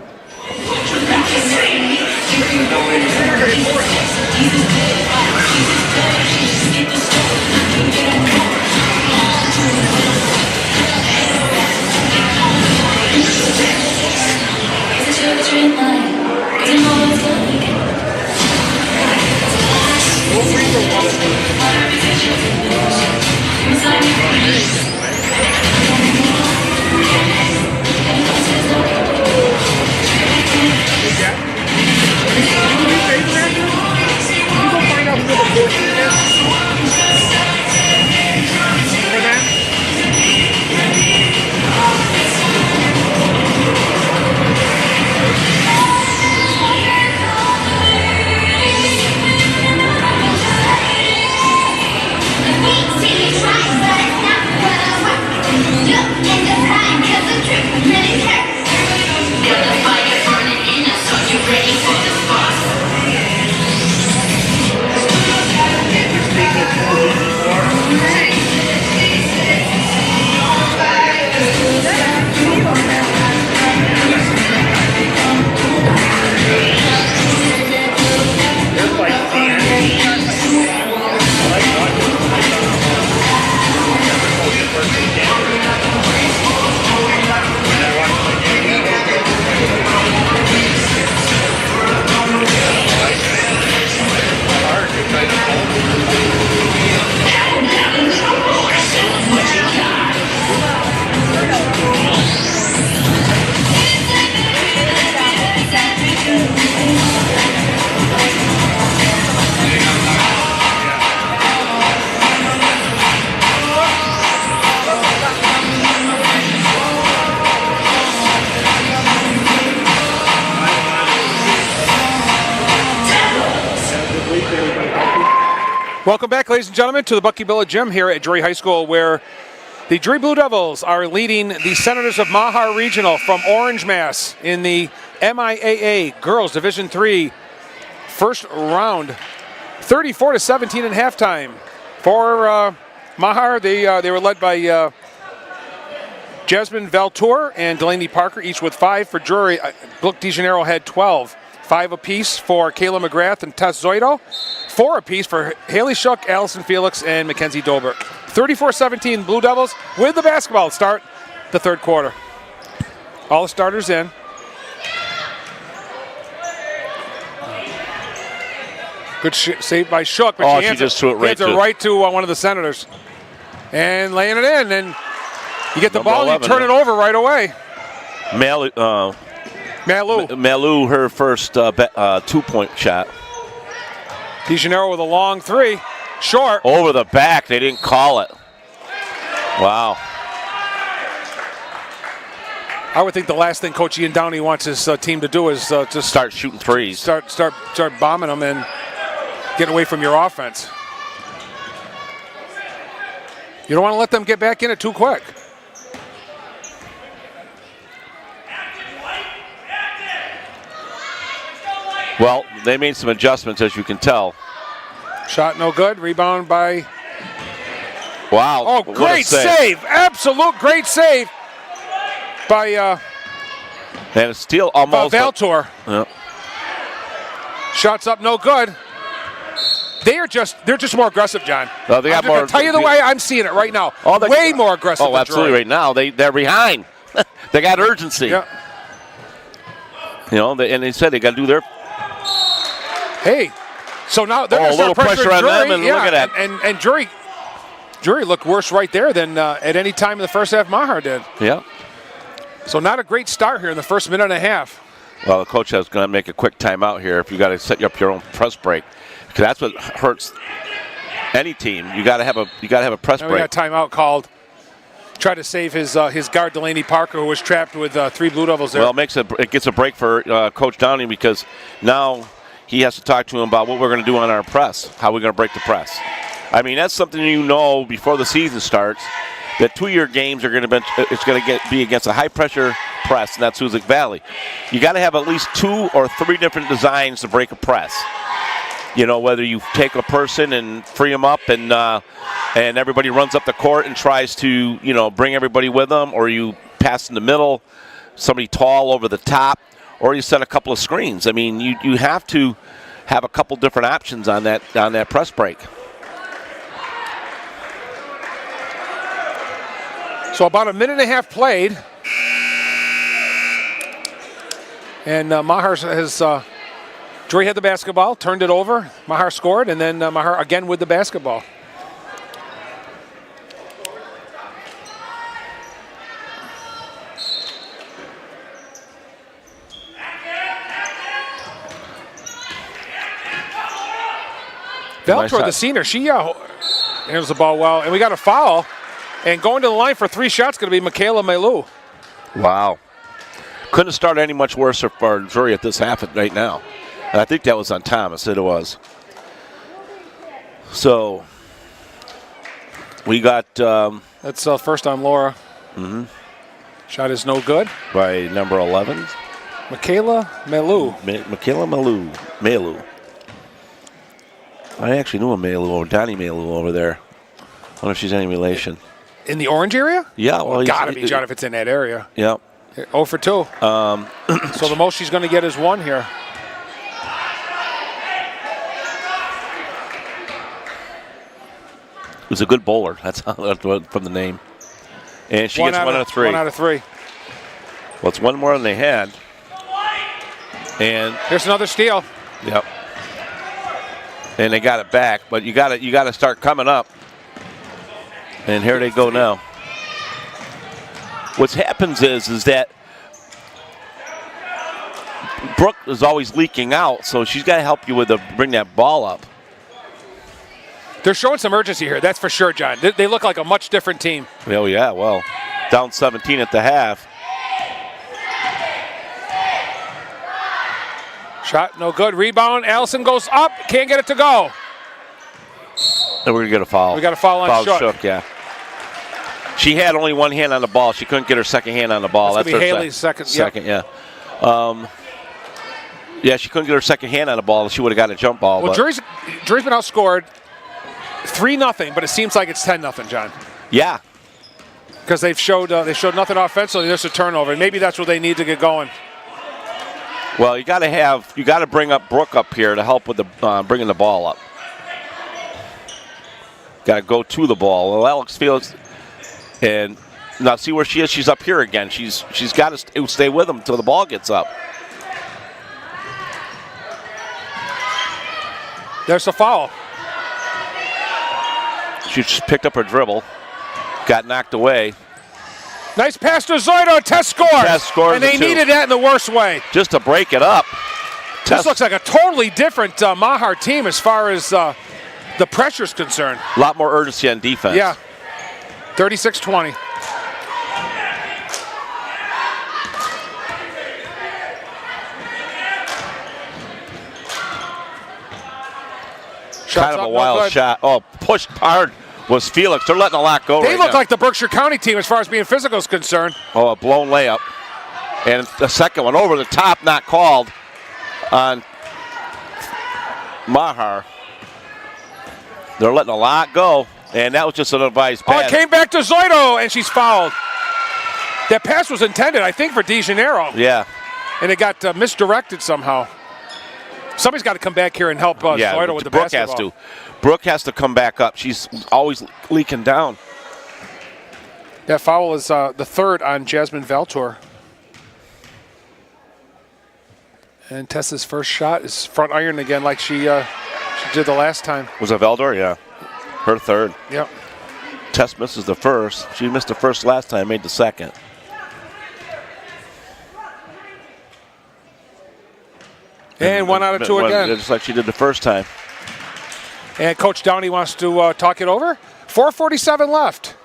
Welcome back, ladies and gentlemen, to the Bucky Billet Gym here at Drury High School, where the Drury Blue Devils are leading the Senators of Mahar Regional from Orange, Mass. in the MIAA Girls Division III first round, 34-17 at halftime. For Mahar, they were led by Jasmine Valtour and Delaney Parker, each with 5. For Drury, Brooke DeGeneiro had 12. 5 apiece for Kayla McGrath and Tess Zoido. 4 apiece for Haley Shook, Allison Felix, and Mackenzie Dolbert. 34-17 Blue Devils with the basketball to start the third quarter. All the starters in. Good save by Shook, but she just threw it right to one of the Senators. And laying it in, and you get the Number ball 11, and you turn it over right away. Malou, her first 2-point shot. DeGeneiro with a long 3. Short. Over the back. They didn't call it. Wow. I would think the last thing Coach Ian Downey wants his team to do is just start shooting threes. Start bombing them and getting away from your offense. You don't want to let them get back in it too quick. Well, they made some adjustments, as you can tell. Shot no good. Rebound by... Wow. Oh, great save. Absolute great save by... and a steal almost... Valtour. Yeah. Shots up no good. they're just more aggressive, John. Well, they got more. I'll tell you the way I'm seeing it right now. Way more aggressive. Oh, absolutely! Right now, they're behind. They got urgency. Yeah. You know, and they said they got to do their. Hey, so now they're a little pressure on them, and look at that. And Drury looked worse right there than at any time in the first half Maher did. Yeah. So not a great start here in the first minute and a half. Well, the coach is going to make a quick timeout here if you got to set up your own press break, because that's what hurts any team. You got to have a press break. We got a timeout called. Try to save his guard Delaney Parker, who was trapped with 3 Blue Devils there. Well, it gets a break for Coach Downing, because now he has to talk to him about what we're going to do on our press, how we're going to break the press. I mean, that's something before the season starts. That 2-year games are going to be against a high pressure press, and that's Hoosick Valley. You got to have at least 2 or 3 different designs to break a press. You know, whether you take a person and free them up, and everybody runs up the court and tries to bring everybody with them, or you pass in the middle, somebody tall over the top, or you set a couple of screens. I mean, you have to have a couple different options on that press break. So about a minute and a half played. And Maher has, Drury had the basketball, turned it over. Maher scored, and then Maher again with the basketball. Bell toward the senior. She handles the ball well. And we got a foul. And going to the line for 3 shots going to be Michaela Melu. Wow. Couldn't have started any much worse for Drury at this half right now. And I think that was on Thomas. It was. So we got. That's first on Laura. Mm-hmm. Shot is no good. By number 11. Michaela Melu. Michaela Melu. I actually knew a Melu, or Donnie Melu over there. I wonder if she's any relation. In the orange area? Yeah. Well, gotta be, John, if it's in that area. Yeah. 0 for 2. So the most she's going to get is 1 here. It was a good bowler. That's from the name. And she gets 1 out of 3. 1 out of 3. Well, it's 1 more than they had. And here's another steal. Yep. And they got it back, but you got to start coming up. And here they go now. What happens is that Brooke is always leaking out, so she's got to help you bring that ball up. They're showing some urgency here, that's for sure, John. They look like a much different team. Oh, yeah, well, down 17 at the half. Shot no good. Rebound. Allison goes up. Can't get it to go. And we're going to get a foul. We got a foul on Shook. Yeah. She had only 1 hand on the ball. She couldn't get her second hand on the ball. That's her Haley's second. Second, yeah. Yeah, she couldn't get her second hand on the ball. She would have got a jump ball. Well, Drury's been outscored 3-0, but it seems like it's 10-0, John. Yeah. Because they showed nothing offensively. There's a turnover. Maybe that's what they need to get going. Well, you got to bring up Brooke up here to help with the bringing the ball up. Got to go to the ball. Well, Alex Felix, and now see where she is. She's up here again. She's got to stay with them until the ball gets up. There's a foul. She just picked up her dribble, got knocked away. Nice pass to Zoido. Tess scores. Tess scores. And they needed that in the worst way. Just to break it up. This looks like a totally different Maher team as far as the pressure's concerned. A lot more urgency on defense. Yeah. 36-20. Kind of a wild shot. Oh, pushed hard was Felix. They're letting a lot go. They look like the Berkshire County team as far as being physical is concerned. Oh, a blown layup. And the second one over the top, not called on Maher. They're letting a lot go. And that was just an advised pass. Oh, it came back to Zoido, and she's fouled. That pass was intended, I think, for DeGennaro. Yeah. And it got misdirected somehow. Somebody's got to come back here and help Zoido with the Brooke basketball. Brooke has to come back up. She's always leaking down. That foul is the third on Jasmine Valtor. And Tessa's first shot is front iron again like she did the last time. Was it Valdor? Yeah. Her third. Yep. Tess misses the first. She missed the first last time, made the second. And 1 out of 2 again. Just like she did the first time. And Coach Downey wants to talk it over. 4:47 left.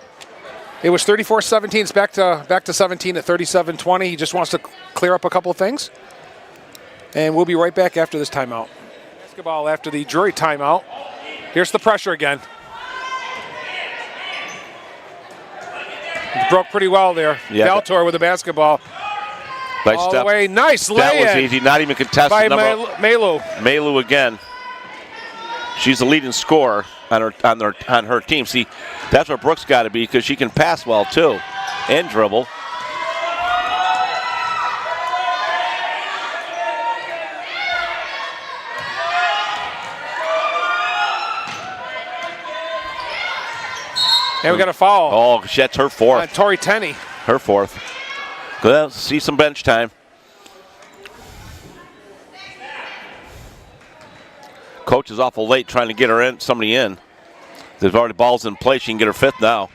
It was 34-17. It's back to 17 at 37-20. He just wants to clear up a couple of things. And we'll be right back after this timeout. Basketball after the Drury timeout. Here's the pressure again. He broke pretty well there. Yeah. Valtor with the basketball. Nice All step. the way. Nice lay-in. That was easy. Not even contested. By Melu. Melu again. She's the leading scorer on her team. See, that's what Brooks got to be because she can pass well too, and dribble. And we got a foul. Oh, that's her fourth. On Tori Tenney. Her fourth. Well, see some bench time. Coach is awful late trying to get her in, somebody in. There's already balls in play. She can get her fifth now.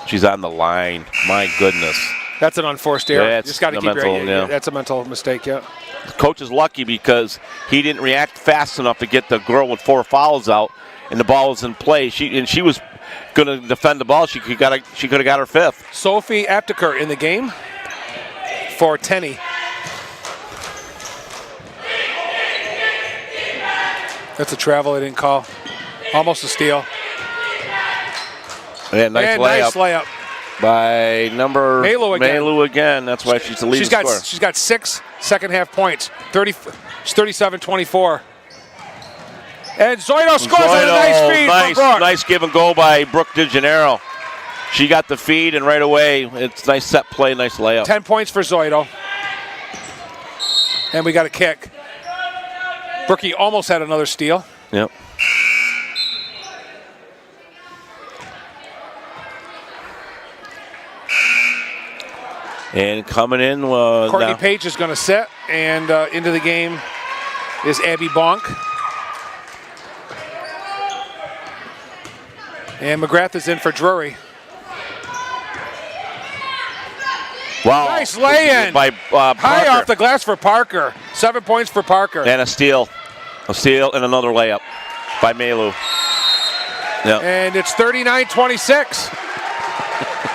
She's on the line. My goodness. That's an unforced error. Yeah, You just got to keep yeah. That's a mental mistake, yeah. The coach is lucky because he didn't react fast enough to get the girl with 4 fouls out, and the ball was in play. She was going to defend the ball. She could have got her fifth. Sophie Apteker in the game for Tenney. That's a travel I didn't call. Almost a steal. And nice layup. By number Melu again. That's why she's the leading scorer. She's got 6 second-half points. 37-24. And Zoido scores on a nice feed from Brooke. Nice give and go by Brooke DeGennaro. She got the feed, and right away, it's nice set play, nice layup. 10 points for Zoido. And we got a kick. Brookie almost had another steal. Yep. And coming in Courtney now. Page is going to sit, and into the game is Abby Bonk. And McGrath is in for Drury. Wow. Nice lay-in. By High off the glass for Parker. 7 points for Parker. And a steal. A steal and another layup by Melu. Yep. And it's 39-26.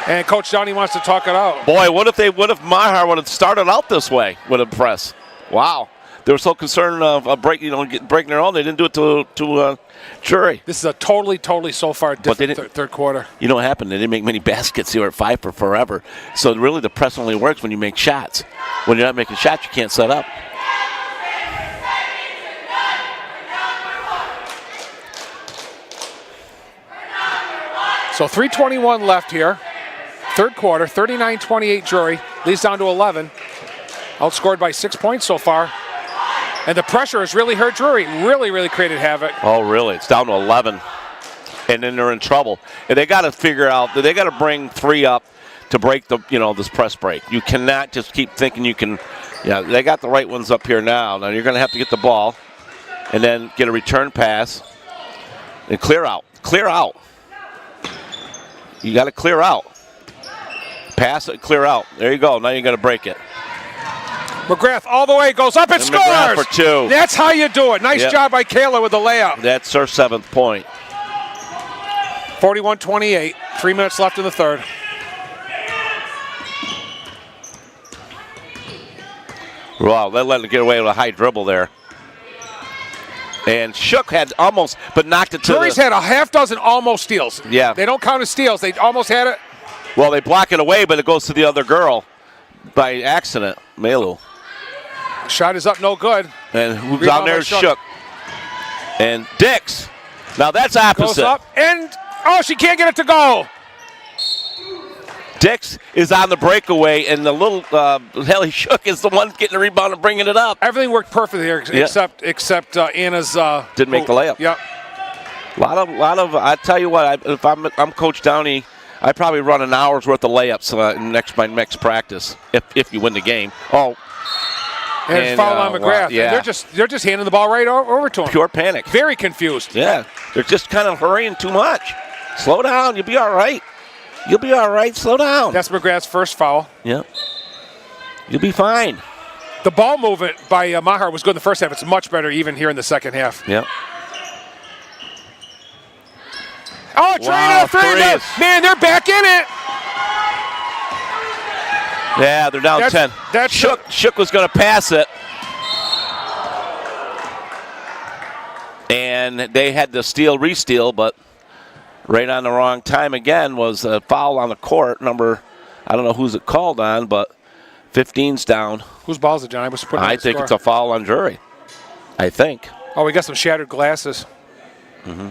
And Coach Johnny wants to talk it out. Boy, what if Mahar would have started out this way with a press? Wow. They were so concerned of breaking their own. They didn't do it to Drury. This is a totally so far different third quarter. You know what happened? They didn't make many baskets. They were at 5 for forever. So really the press only works when you make shots. When you're not making shots, you can't set up. So 3:21 left here. Third quarter, 39-28 Drury. Leads down to 11. Outscored by 6 points so far. And the pressure has really hurt Drury. Really created havoc. Oh, really? It's down to 11. And then they're in trouble. And they got to figure out that they got to bring 3 up to break this press break. You cannot just keep thinking you can. Yeah, they got the right ones up here now. Now you're going to have to get the ball and then get a return pass and clear out. Clear out. You got to clear out. Pass it, clear out. There you go. Now you got to break it. McGrath all the way, goes up and scores! McGrath for 2. That's how you do it. Nice job by Kayla with the layup. That's her 7th point. 41-28. 3 minutes left in the third. Wow, they let it get away with a high dribble there. And Shook had almost, but knocked it to Drury's had a half dozen almost steals. Yeah. They don't count as steals. They almost had it. Well, they block it away, but it goes to the other girl by accident, Melu. Shot is up, no good. And who's down there is Shook. And Dix. Now that's opposite. Goes up, and, she can't get it to go. Dix is on the breakaway, and the little Haley Shook is the one getting the rebound and bringing it up. Everything worked perfectly here except Anna's. Didn't make the layup. Yep. Lot of. I tell you what, if I'm Coach Downey, I probably run an hour's worth of layups my next practice if you win the game. Oh. And it's foul on McGrath. Yeah. They're just handing the ball right over to him. Pure panic. Very confused. Yeah. They're just kind of hurrying too much. Slow down. You'll be all right. You'll be all right. Slow down. That's McGrath's first foul. Yeah. You'll be fine. The ball movement by Maher was good in the first half. It's much better even here in the second half. Yeah. Oh, Trina, three. Man, they're back in it. Yeah, they're down 10. Shook was going to pass it. And they had to re-steal, but right on the wrong time again was a foul on the court. I don't know who's it called on, but 15's down. Whose ball is it, John? I think it's a foul on Drury. I think. Oh, we got some shattered glasses. Mm-hmm.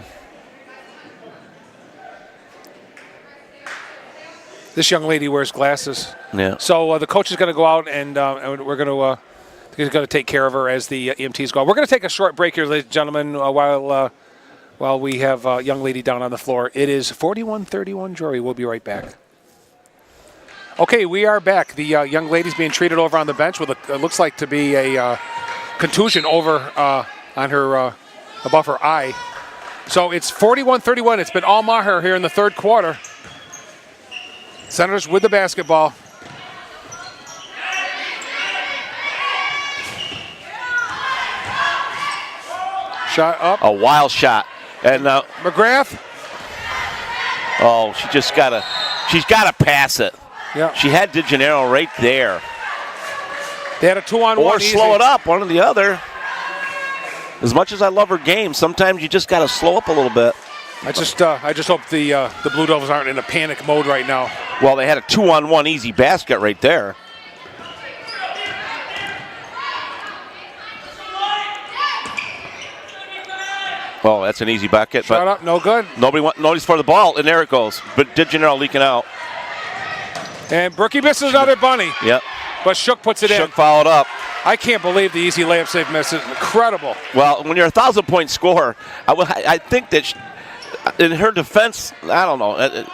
This young lady wears glasses. Yeah. So the coach is going to go out, and we're going to he's going to take care of her as the EMTs go out. We're going to take a short break here, ladies and gentlemen, while we have a young lady down on the floor. It is 41-31 Drury. We'll be right back. Okay, we are back. The young lady's being treated over on the bench with it looks like to be a contusion over on her above her eye. So it's 41-31. It's been all Maher here in the third quarter. Senators with the basketball. Shot up. A wild shot. And McGrath. Oh, she's got to pass it. Yeah. She had DeGennaro right there. They had a 2-on-1 Or easy. slow it up, one or the other. As much as I love her game, sometimes you just got to slow up a little bit. I just hope the Blue Devils aren't in a panic mode right now. Well, they had a 2-on-1 easy basket right there. Oh, that's an easy bucket. Shot up, no good. Nobody's for the ball, and there it goes. But DeGennaro leaking out. And Brookie misses another bunny. Yep. But Shook puts it in. Shook followed up. I can't believe the easy layups they've missed. It's incredible. Well, when you're a 1,000-point scorer, I think that in her defense, I don't know.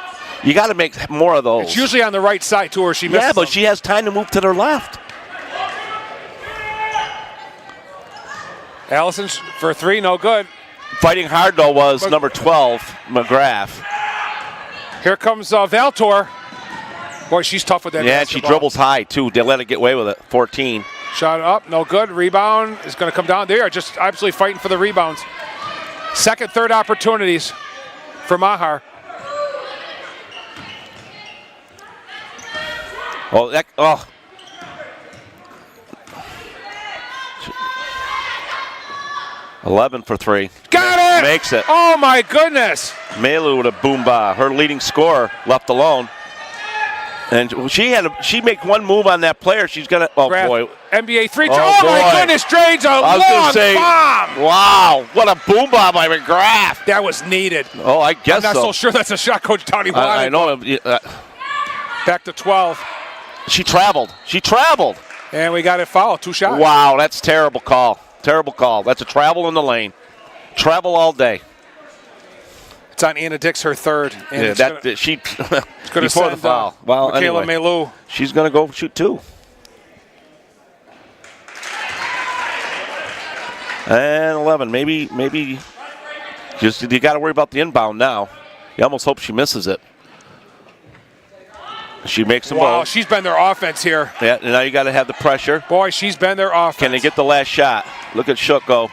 You got to make more of those. It's usually on the right side, too, where she misses. Yeah, but them. she has time to move to their left. Allison for three, no good. Fighting hard, though, was number 12, McGrath. Here comes Valtor. Boy, she's tough with that Yeah, basketball. she dribbles high, too. They let her get away with it. 14. Shot up, no good. Rebound is going to come down. They are just absolutely fighting for the rebounds. Second, third opportunities for Maher. Oh. 11 for three. Got it! Makes it. Oh, my goodness. Melu with a boom ba. Her leading scorer left alone. And she make one move on that player. She's going to, boy. NBA three. Oh, my goodness, Trades a long bomb. Wow, what a boom bomb by McGrath. That was needed. Oh, I guess I'm not so sure that's a shot Coach Downey wanted. I know. Back to 12. She traveled. And we got it fouled. 2 shots. Wow, that's terrible call. Terrible call. That's a travel in the lane. Travel all day. It's on Anna Dix, her third. And yeah, she before the foul. Well, Michaela anyway, Melu. She's going to go shoot 2. And 11. Maybe. Just you got to worry about the inbound now. You almost hope she misses it. She makes them Wow, both. she's been their offense here. Yeah, and now you got to have the pressure. Boy, she's been their offense. Can they get the last shot? Look at Shook go.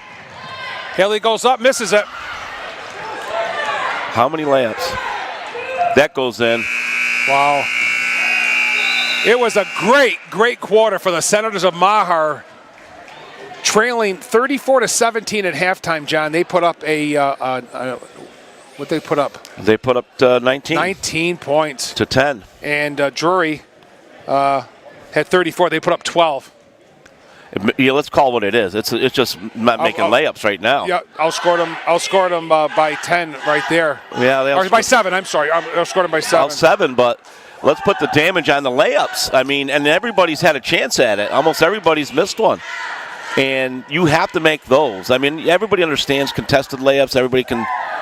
Haley goes up, misses it. How many layups? That goes in. Wow. It was a great quarter for the Senators of Maher. Trailing 34-17 at halftime, John. They put up what they put up? They put up 19. 19 points. To 10. And Drury had 34. They put up 12. Yeah, let's call it what it is. It's just not making layups right now. Yeah, outscored them by 10 right there. Yeah, or by 7. I'm sorry. Outscored them by 7. Well, 7, but let's put the damage on the layups. I mean, and everybody's had a chance at it. Almost everybody's missed one. And you have to make those. I mean, everybody understands contested layups.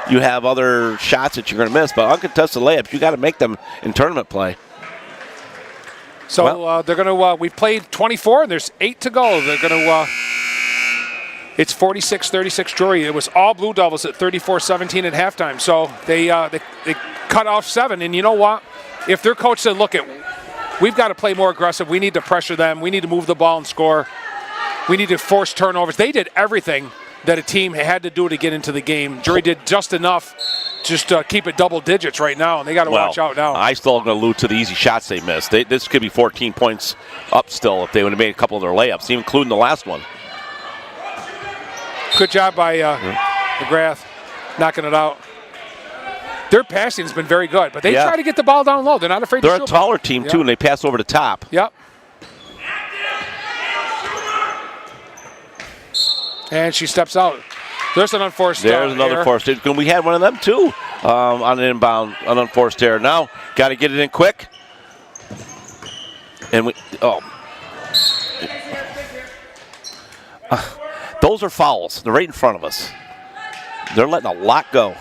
You have other shots that you're going to miss, but uncontested layups, you got to make them in tournament play. So they're going to, we've played 24, and there's 8 to go. They're going to, it's 46-36 Drury. It was all Blue Devils at 34-17 at halftime. So they cut off 7, and you know what? If their coach said, look, we've got to play more aggressive. We need to pressure them. We need to move the ball and score. We need to force turnovers. They did everything that a team had to do to get into the game. Drury did just enough just to keep it double digits right now, and they got to watch out now. I still going to allude to the easy shots they missed. This could be 14 points up still if they would have made a couple of their layups, including the last one. Good job by McGrath knocking it out. Their passing has been very good, but they try to get the ball down low. They're not afraid to shoot. They're a taller team, too, and they pass over the top. Yep. And she steps out. There's an unforced error. There's another forced error. We had one of them, too, on an inbound, an unforced error. Now, got to get it in quick. And those are fouls. They're right in front of us. They're letting a lot go.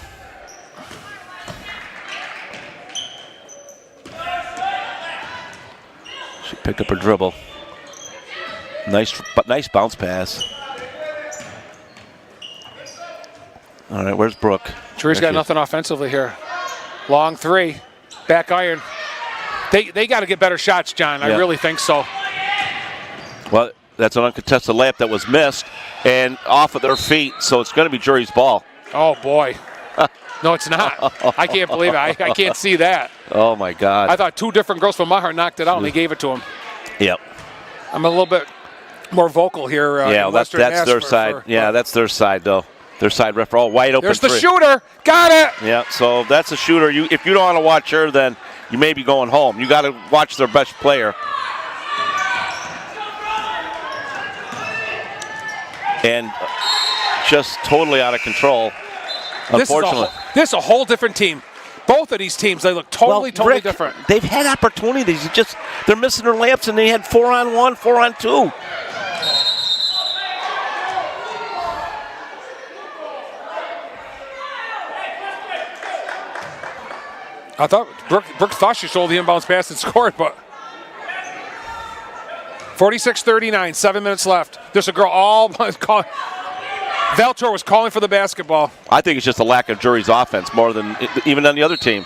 She picked up her dribble. Nice bounce pass. All right, where's Brooke? Drury's got nothing offensively here. Long 3, back iron. They got to get better shots, John. I really think so. Well, that's an uncontested layup that was missed and off of their feet, so it's going to be Drury's ball. Oh, boy. No, it's not. I can't believe it. I can't see that. Oh, my God. I thought 2 different girls from Mahar knocked it out, and they gave it to him. Yep. I'm a little bit more vocal here. That's their side. That's their side, though. Their side ref, all wide open. There's the shooter. Got it. Yeah, so that's a shooter. If you don't want to watch her, then you may be going home. You got to watch their best player. And just totally out of control, unfortunately. This is a whole different team. Both of these teams, they look totally different. They've had opportunities. They're missing their layups, and they had 4-on-1, 4-on-2. I thought Brooke thought she stole the inbounds pass and scored, but 46-39, 7 minutes left. There's a girl Valtor was calling for the basketball. I think it's just a lack of Drury's offense more than even on the other team.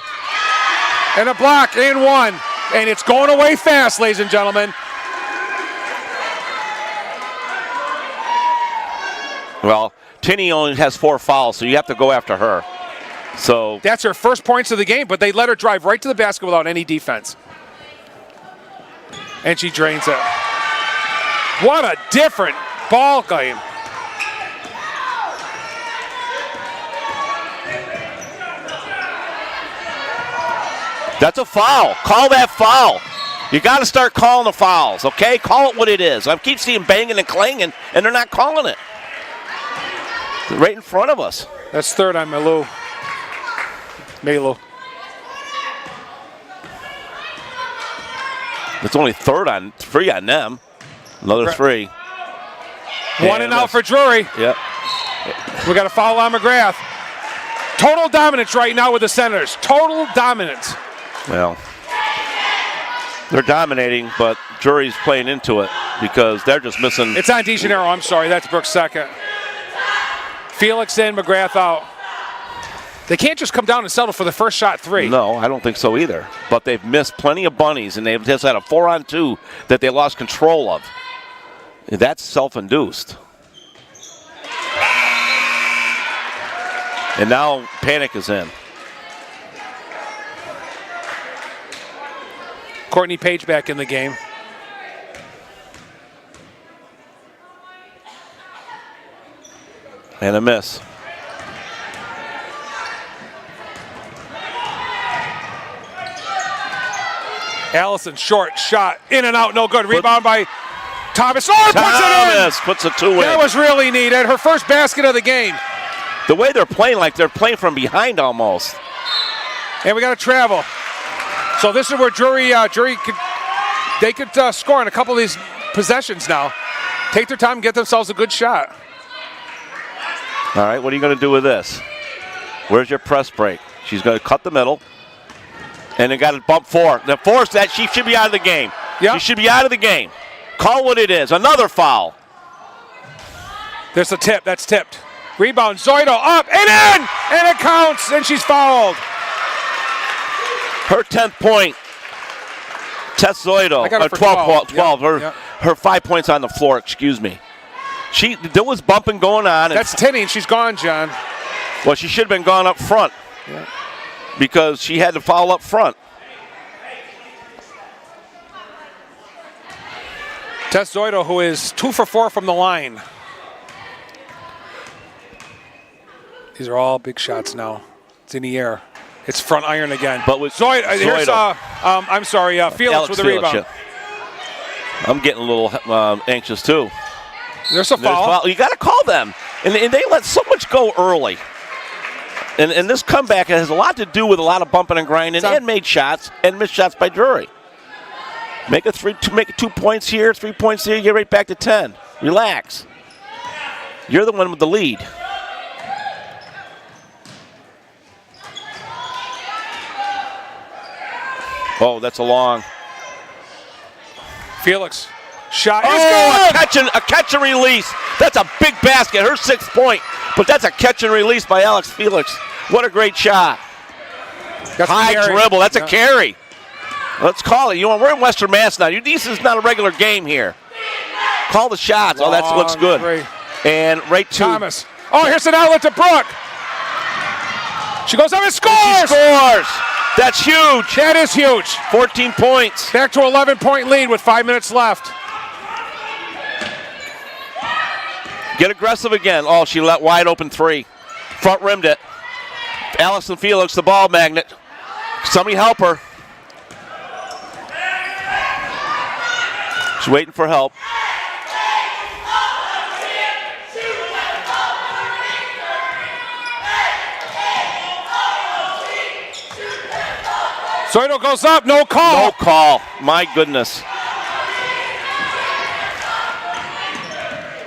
And a block and 1. And it's going away fast, ladies and gentlemen. Well, Tinney only has 4 fouls, so you have to go after her. So that's her first points of the game, but they let her drive right to the basket without any defense. And she drains it. What a different ball game. That's a foul. Call that foul. You got to start calling the fouls, okay? Call it what it is. I keep seeing banging and clanging, and they're not calling it. Right in front of us. That's 3rd on Melu. It's only 3 on them. Another 3. 1 and out for Drury. Yep. We got a foul on McGrath. Total dominance right now with the Senators. Total dominance. Well, they're dominating, but Drury's playing into it because they're just missing. It's on DeGennaro. I'm sorry. That's Brooks' second. Felix in, McGrath out. They can't just come down and settle for the first shot 3. No, I don't think so either. But they've missed plenty of bunnies, and they've just had a 4-on-2 that they lost control of. That's self-induced. And now panic is in. Courtney Page back in the game. And a miss. Allison, short shot, in and out, no good. Rebound by Thomas. Oh, puts it in! Puts a 2 in. That was really needed. Her first basket of the game. The way they're playing, like they're playing from behind almost. And we got to travel. So this is where Drury could score on a couple of these possessions now. Take their time, get themselves a good shot. All right, what are you going to do with this? Where's your press break? She's going to cut the middle. And they got to bump 4. The force that she should be out of the game. Yep. She should be out of the game. Call what it is. Another foul. There's a tip. That's tipped. Rebound. Zoido up and in! And it counts, and she's fouled. Her 10th point. Tess Zoido. I got her for 12. 12. Yep. Her 5 points on the floor, excuse me. There was bumping going on. That's tinning. She's gone, John. Well, she should have been gone up front. Yeah. Because she had to foul up front. Tess Zoido, who is 2 for 4 from the line. These are all big shots now. It's in the air. It's front iron again. But with Zoido, here's Felix with the rebound. Yeah. I'm getting a little anxious too. There's a foul. You got to call them, and they let so much go early. And this comeback has a lot to do with a lot of bumping and grinding, and made shots and missed shots by Drury. Make it 2 points here, 3 points here, get right back to 10. Relax. You're the one with the lead. Oh, that's a long. Felix. Shot. Oh, a catch and release. That's a big basket. Her 6th point. But that's a catch and release by Alex Felix. What a great shot. That's high dribble. That's a carry. Let's call it. We're in Western Mass now. This is not a regular game here. Call the shots. Oh, that looks good. Three. And right to Thomas. Oh, here's an outlet to Brooke. She goes up and scores. She scores. That's huge. That is huge. 14 points. Back to 11-point lead with 5 minutes left. Get aggressive again. Oh, she let wide open 3. Front rimmed it. Allison Felix, the ball magnet. Somebody help her. She's waiting for help. Zoido goes up, no call. No call. My goodness.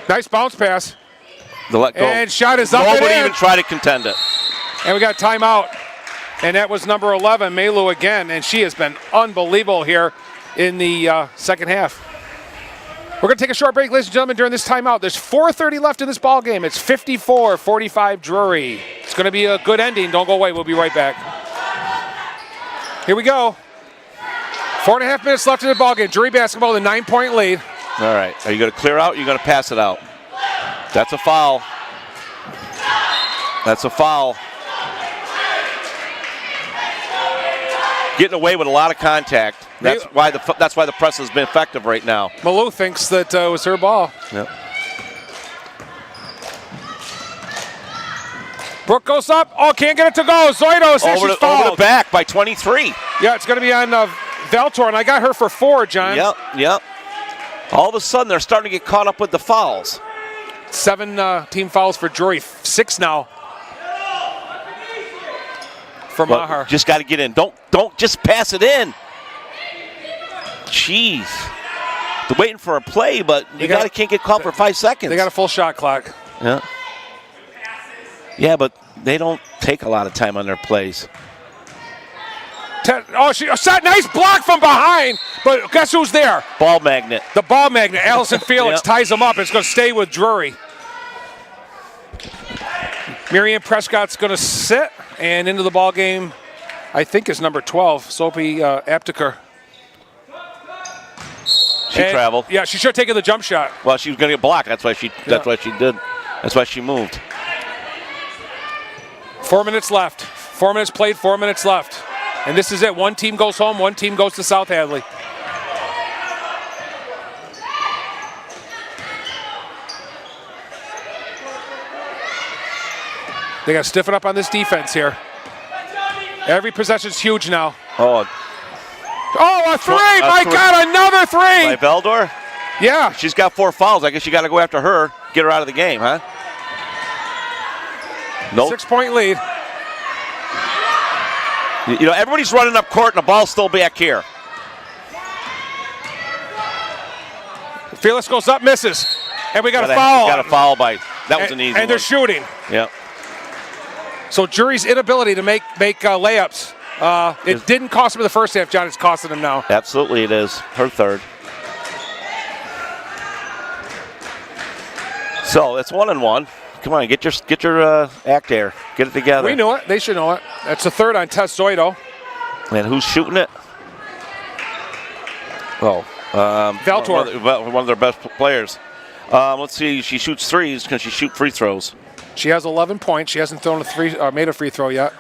Nice bounce pass. The let go. And shot is up. Nobody even tried to contend it. And we got timeout. And that was number 11, Melu again. And she has been unbelievable here in the second half. We're going to take a short break, ladies and gentlemen, during this timeout. There's 4:30 left in this ball game. It's 54-45 Drury. It's going to be a good ending. Don't go away. We'll be right back. Here we go. 4.5 minutes left in the ball game. Drury basketball, the 9-point lead. All right. Are you going to clear out? Or are you going to pass it out? That's a foul. That's a foul. Getting away with a lot of contact. That's why the press has been effective right now. Malou thinks that it was her ball. Yep. Brooke goes up. Oh, can't get it to go. Zoido says she's fouled. Over the back by 23. Yeah, it's going to be on Valtor, and I got her for 4, John. Yep. All of a sudden, they're starting to get caught up with the fouls. 7 team fouls for Drury. 6 now for Maher. Just got to get in. Don't just pass it in. Jeez. They're waiting for a play, but you can't get caught for 5 seconds. They got a full shot clock. Yeah. Yeah, but they don't take a lot of time on their plays. Nice block from behind, but guess who's there? Ball magnet. The ball magnet, Allison Felix, ties him up. It's going to stay with Drury. Miriam Prescott's going to sit, and into the ball game, I think, is number 12, Sophie Apteker. She traveled. Yeah, she should have taken the jump shot. Well, she was going to get blocked. That's why she did. That's why she moved. 4 minutes left. 4 minutes played, 4 minutes left. And this is it. One team goes home, one team goes to South Hadley. They got to stiffen up on this defense here. Every possession's huge now. Oh, a three! My God, another three! By Veldor? Yeah. She's got 4 fouls. I guess you got to go after her, get her out of the game, huh? Nope. 6-point lead. You know, everybody's running up court and the ball's still back here. Felix goes up, misses. And we got a foul. Got a foul by, that was an easy one. And they're shooting. Yep. So Drury's inability to make layups, it didn't cost him in the first half, John. It's costing him now. Absolutely it is. Her third. So it's 1-1. Come on, get your act there. Get it together. We knew it. They should know it. That's the third on Tess Zoido. And who's shooting it? Oh, Valtor. One of their best players. Let's see. She shoots threes. Can she shoot free throws? She has 11 points. She hasn't made a free throw yet,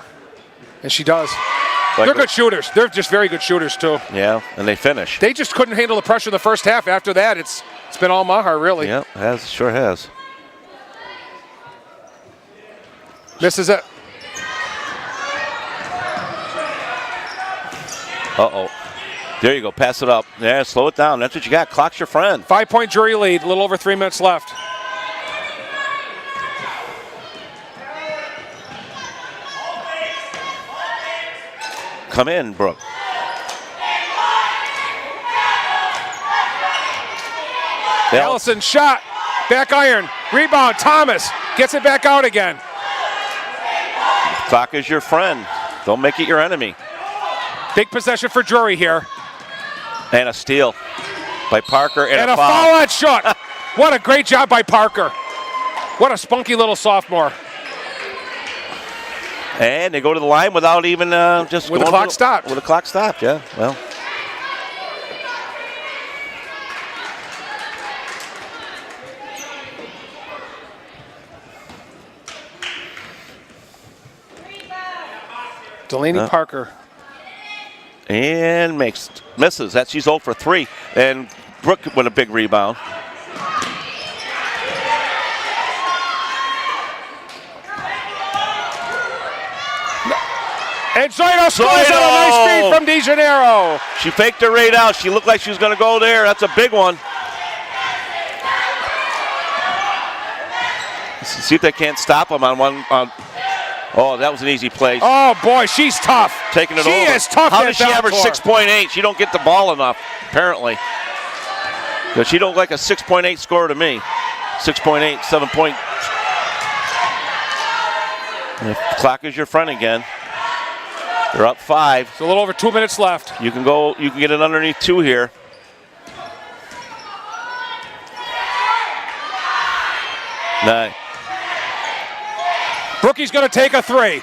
and she does. They're good shooters. They're just very good shooters too. Yeah, and they finish. They just couldn't handle the pressure in the first half. After that, it's been all Maher really. Yeah, sure has. Misses it. Uh-oh. There you go. Pass it up. Yeah, slow it down. That's what you got. Clock's your friend. 5-point Drury lead. A little over 3 minutes left. Come in, Brooke. Allison shot. Back iron. Rebound. Thomas gets it back out again. Clock is your friend. Don't make it your enemy. Big possession for Drury here. And a steal by Parker and a foul on shot. What a great job by Parker. What a spunky little sophomore. And they go to the line without even just with the clock stopped. With the clock stopped, yeah. Well. Delaney Parker. And misses. She's 0 for 3. And Brooke with a big rebound. And Zoido scores on a nice feed from DeJaneiro. She faked her right out. She looked like she was going to go there. That's a big one. Let's see if they can't stop them on one. Oh, that was an easy play. Oh, boy, she's tough. Taking it over. She is tough. How does she average 6.8? She don't get the ball enough, apparently. But she don't like a 6.8 score to me. 6.8, 7 point. And the clock is your friend again. They're up 5. It's a little over 2 minutes left. You can get it underneath 2 here. Nice. Brookie's going to take a 3. In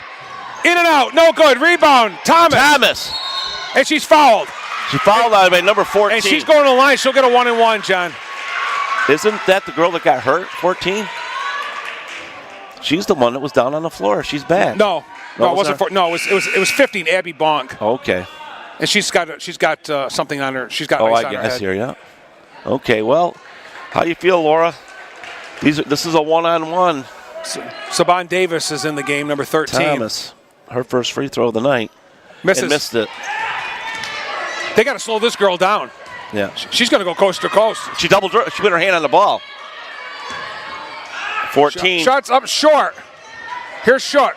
and out, no good. Rebound, Thomas. And she's fouled. She fouled out by number 14. And she's going to the line. She'll get a 1-and-1, John. Isn't that the girl that got hurt, 14? She's the one that was down on the floor. She's back. No, it wasn't. No, it was 15. Abby Bonk. Okay. And she's got something on her. She's got ice on her head. Here, yeah. Okay. Well, how do you feel, Laura? This is a 1-on-1. Saban Davis is in the game, number 13. Thomas, her first free throw of the night. Misses. And missed it. They got to slow this girl down. Yeah. She's going to go coast to coast. She put her hand on the ball. 14. Shots up short. Here's Shook.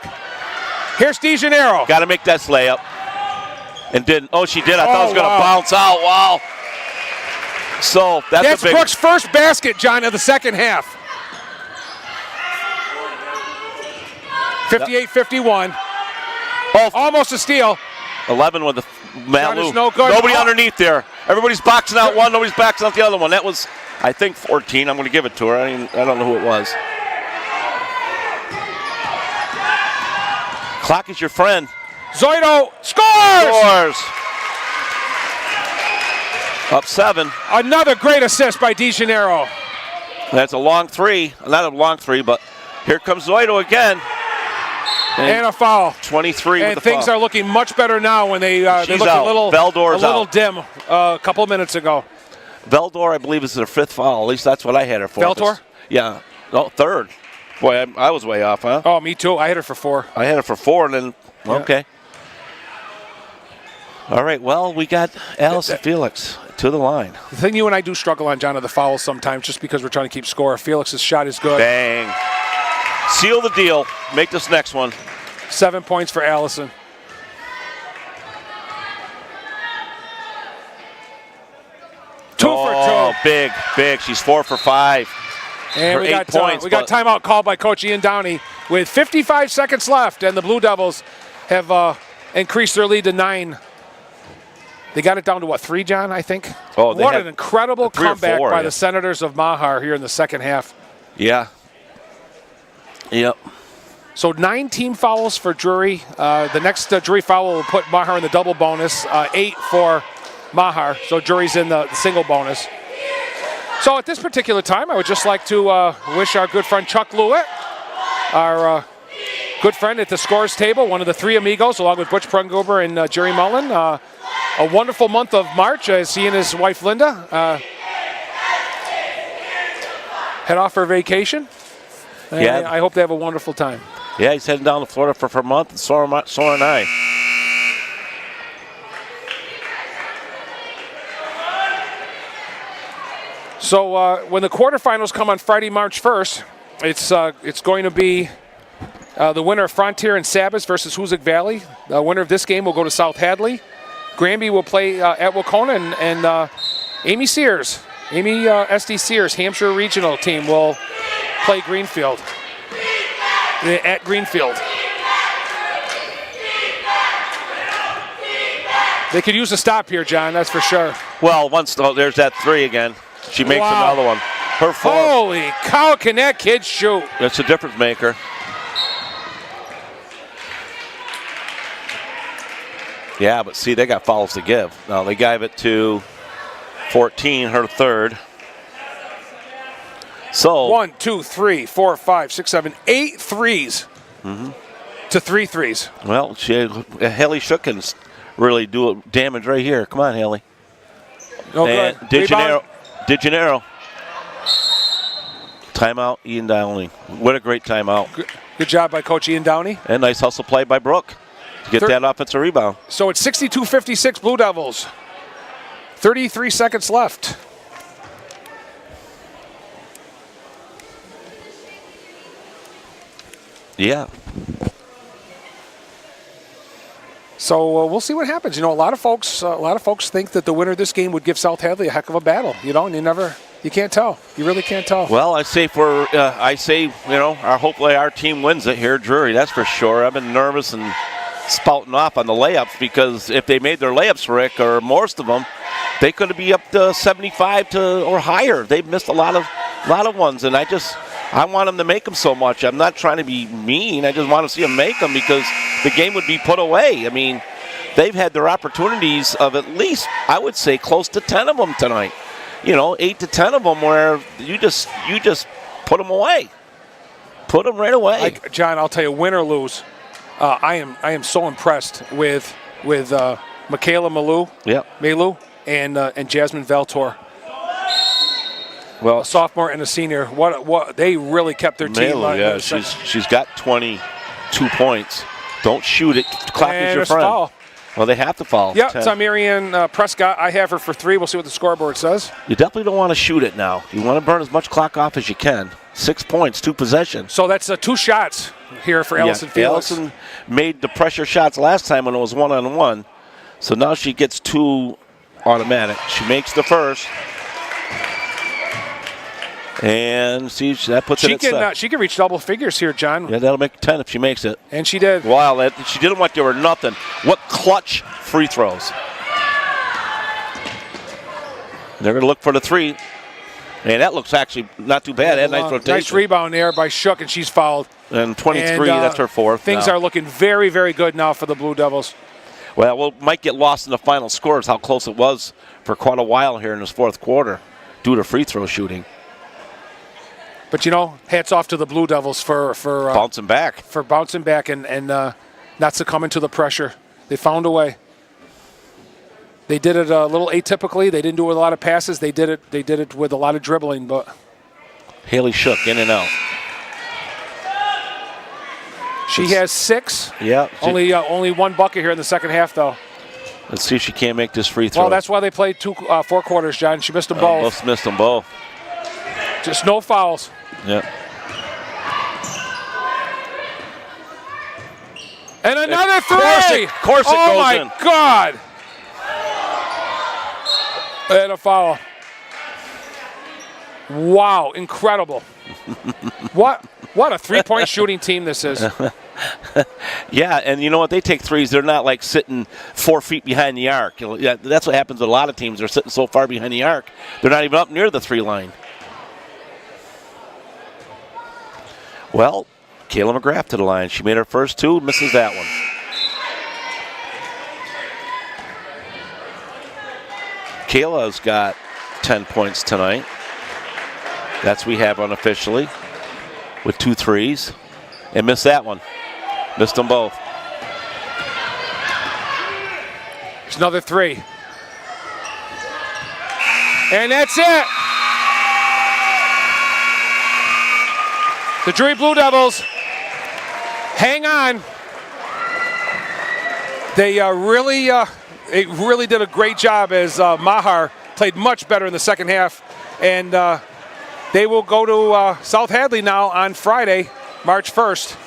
Here's DeJaneiro. Got to make that layup. And didn't. Oh, she did. I thought it was going to bounce out. Wow. So that's Brooks' first basket, John, of the second half. 58-51. Oh, almost a steal. 11 with the Malu. No good. Nobody underneath there. Everybody's boxing out one. Nobody's boxing out the other one. That was, I think, 14. I'm going to give it to her. I don't know who it was. Clock is your friend. Zoido scores! Up 7. Another great assist by DeJaneiro. That's a long 3. Not a long 3, but here comes Zoido again. And a foul. 23 and with the foul. Things are looking much better now when they look out. a little out. dim a couple of minutes ago. Veldor, I believe, is their 5th foul. At least that's what I had her for. Veldor? Yeah. No, 3rd. Boy, I was way off, huh? Oh, me too. I hit her for 4. I had her for 4, and then, okay. All right, well, we got Allison Felix to the line. The thing you and I do struggle on, John, are the fouls sometimes just because we're trying to keep score. Felix's shot is good. Bang. Seal the deal. Make this next one. 7 points for Allison. big, big. She's 4 for 5. And we got, points, we got timeout called by Coach Ian Downey with 55 seconds left, and the Blue Devils have increased their lead to 9. They got it down to, what, 3, John, I think? Oh, what an incredible 3 or comeback 4, by yeah. the Senators of Mahar here in the second half. Yeah. Yep. So 9 team fouls for Drury. The next Drury foul will put Mahar in the double bonus, 8 for Mahar. So Drury's in the single bonus. So at this particular time, I would just like to wish our good friend Chuck Lewitt, our good friend at the scores table, one of the 3 amigos, along with Butch Prunghuber and Jerry Mullen, a wonderful month of March as he and his wife Linda head off for vacation. Yeah. I hope they have a wonderful time. Yeah, he's heading down to Florida for a month, and so am I. So when the quarterfinals come on Friday, March 1st, it's going to be the winner of Frontier and Sabas versus Hoosick Valley. The winner of this game will go to South Hadley. Granby will play at Wacona, and Amy SD Sears, Hampshire Regional team will play Greenfield. At Greenfield. They could use a stop here, John, that's for sure. Well, there's that 3 again. She makes another one. Her 4. Holy cow, can that kid shoot? That's a difference maker. Yeah, but see, they got fouls to give. Now they gave it to 14, her 3rd. So 1, 2, 3, 4, 5, 6, 7, 8 threes to 3 threes. Well, Haley Shook can really do damage right here. Come on, Haley. No and good. DeGennaro. Timeout, Ian Downey. What a great timeout. Good job by Coach Ian Downey. And nice hustle play by Brooke to get that offensive rebound. So it's 62-56 Blue Devils. 33 seconds left. Yeah. So we'll see what happens. You know, a lot of folks think that the winner of this game would give South Hadley a heck of a battle. You know, and you can't tell. You really can't tell. Well, hopefully our team wins it here, Drury. That's for sure. I've been nervous and spouting off on the layups because if they made their layups, Rick, or most of them, they could be up to 75 or higher. They've missed a lot of ones, and I want them to make them so much. I'm not trying to be mean. I just want to see them make them because the game would be put away. I mean, they've had their opportunities of at least, I would say, close to 10 of them tonight. 8 to 10 of them where you just put them away. Put them right away. John, I'll tell you, win or lose, I am so impressed with Michaela Malu and Jasmine Valtor. Well, a sophomore and a senior. What they really kept their team. Yeah, she's got 22 points. Don't shoot it. Clock is your friend. Foul. Well, they have to foul. Yeah, it's on Marianne Prescott. I have her for 3. We'll see what the scoreboard says. You definitely don't want to shoot it now. You want to burn as much clock off as you can. 6 points, 2 possessions. So that's 2 shots here for Allison Felix. Allison made the pressure shots last time when it was 1-on-1. So now she gets 2 automatic. She makes the first. And see, that puts it at 7. She can reach double figures here, John. Yeah, that'll make 10 if she makes it. And she did. Wow, she didn't like there were nothing. What clutch free throws. They're going to look for the 3. And that looks actually not too bad. Nice rotation. Nice rebound there by Shook, and she's fouled. And 23, that's her 4th. Things are looking very, very good now for the Blue Devils. Well, might get lost in the final scores how close it was for quite a while here in this 4th quarter due to free throw shooting. But, hats off to the Blue Devils for bouncing back. For bouncing back and not succumbing to the pressure. They found a way. They did it a little atypically. They didn't do it with a lot of passes. They did it with a lot of dribbling. But Haley Shook in and out. She has 6. Yeah. Only 1 bucket here in the second half, though. Let's see if she can't make this free throw. Well, that's why they played 4 quarters, John. She missed them both. Missed them both. Just no fouls. Yeah. And another 3. Of course it goes in. Oh, my God. And a foul. Wow, incredible. What a three-point shooting team this is. Yeah, and you know what? They take threes. They're not like sitting 4 feet behind the arc. Yeah, that's what happens with a lot of teams. They're sitting so far behind the arc, they're not even up near the 3 line. Well, Kayla McGrath to the line. She made her first 2, misses that one. Kayla's got 10 points tonight. That's we have unofficially with 2 threes. And missed that one. Missed them both. There's another 3. And that's it. The Drury Blue Devils hang on. They really did a great job as Mahar played much better in the second half. And they will go to South Hadley now on Friday, March 1st,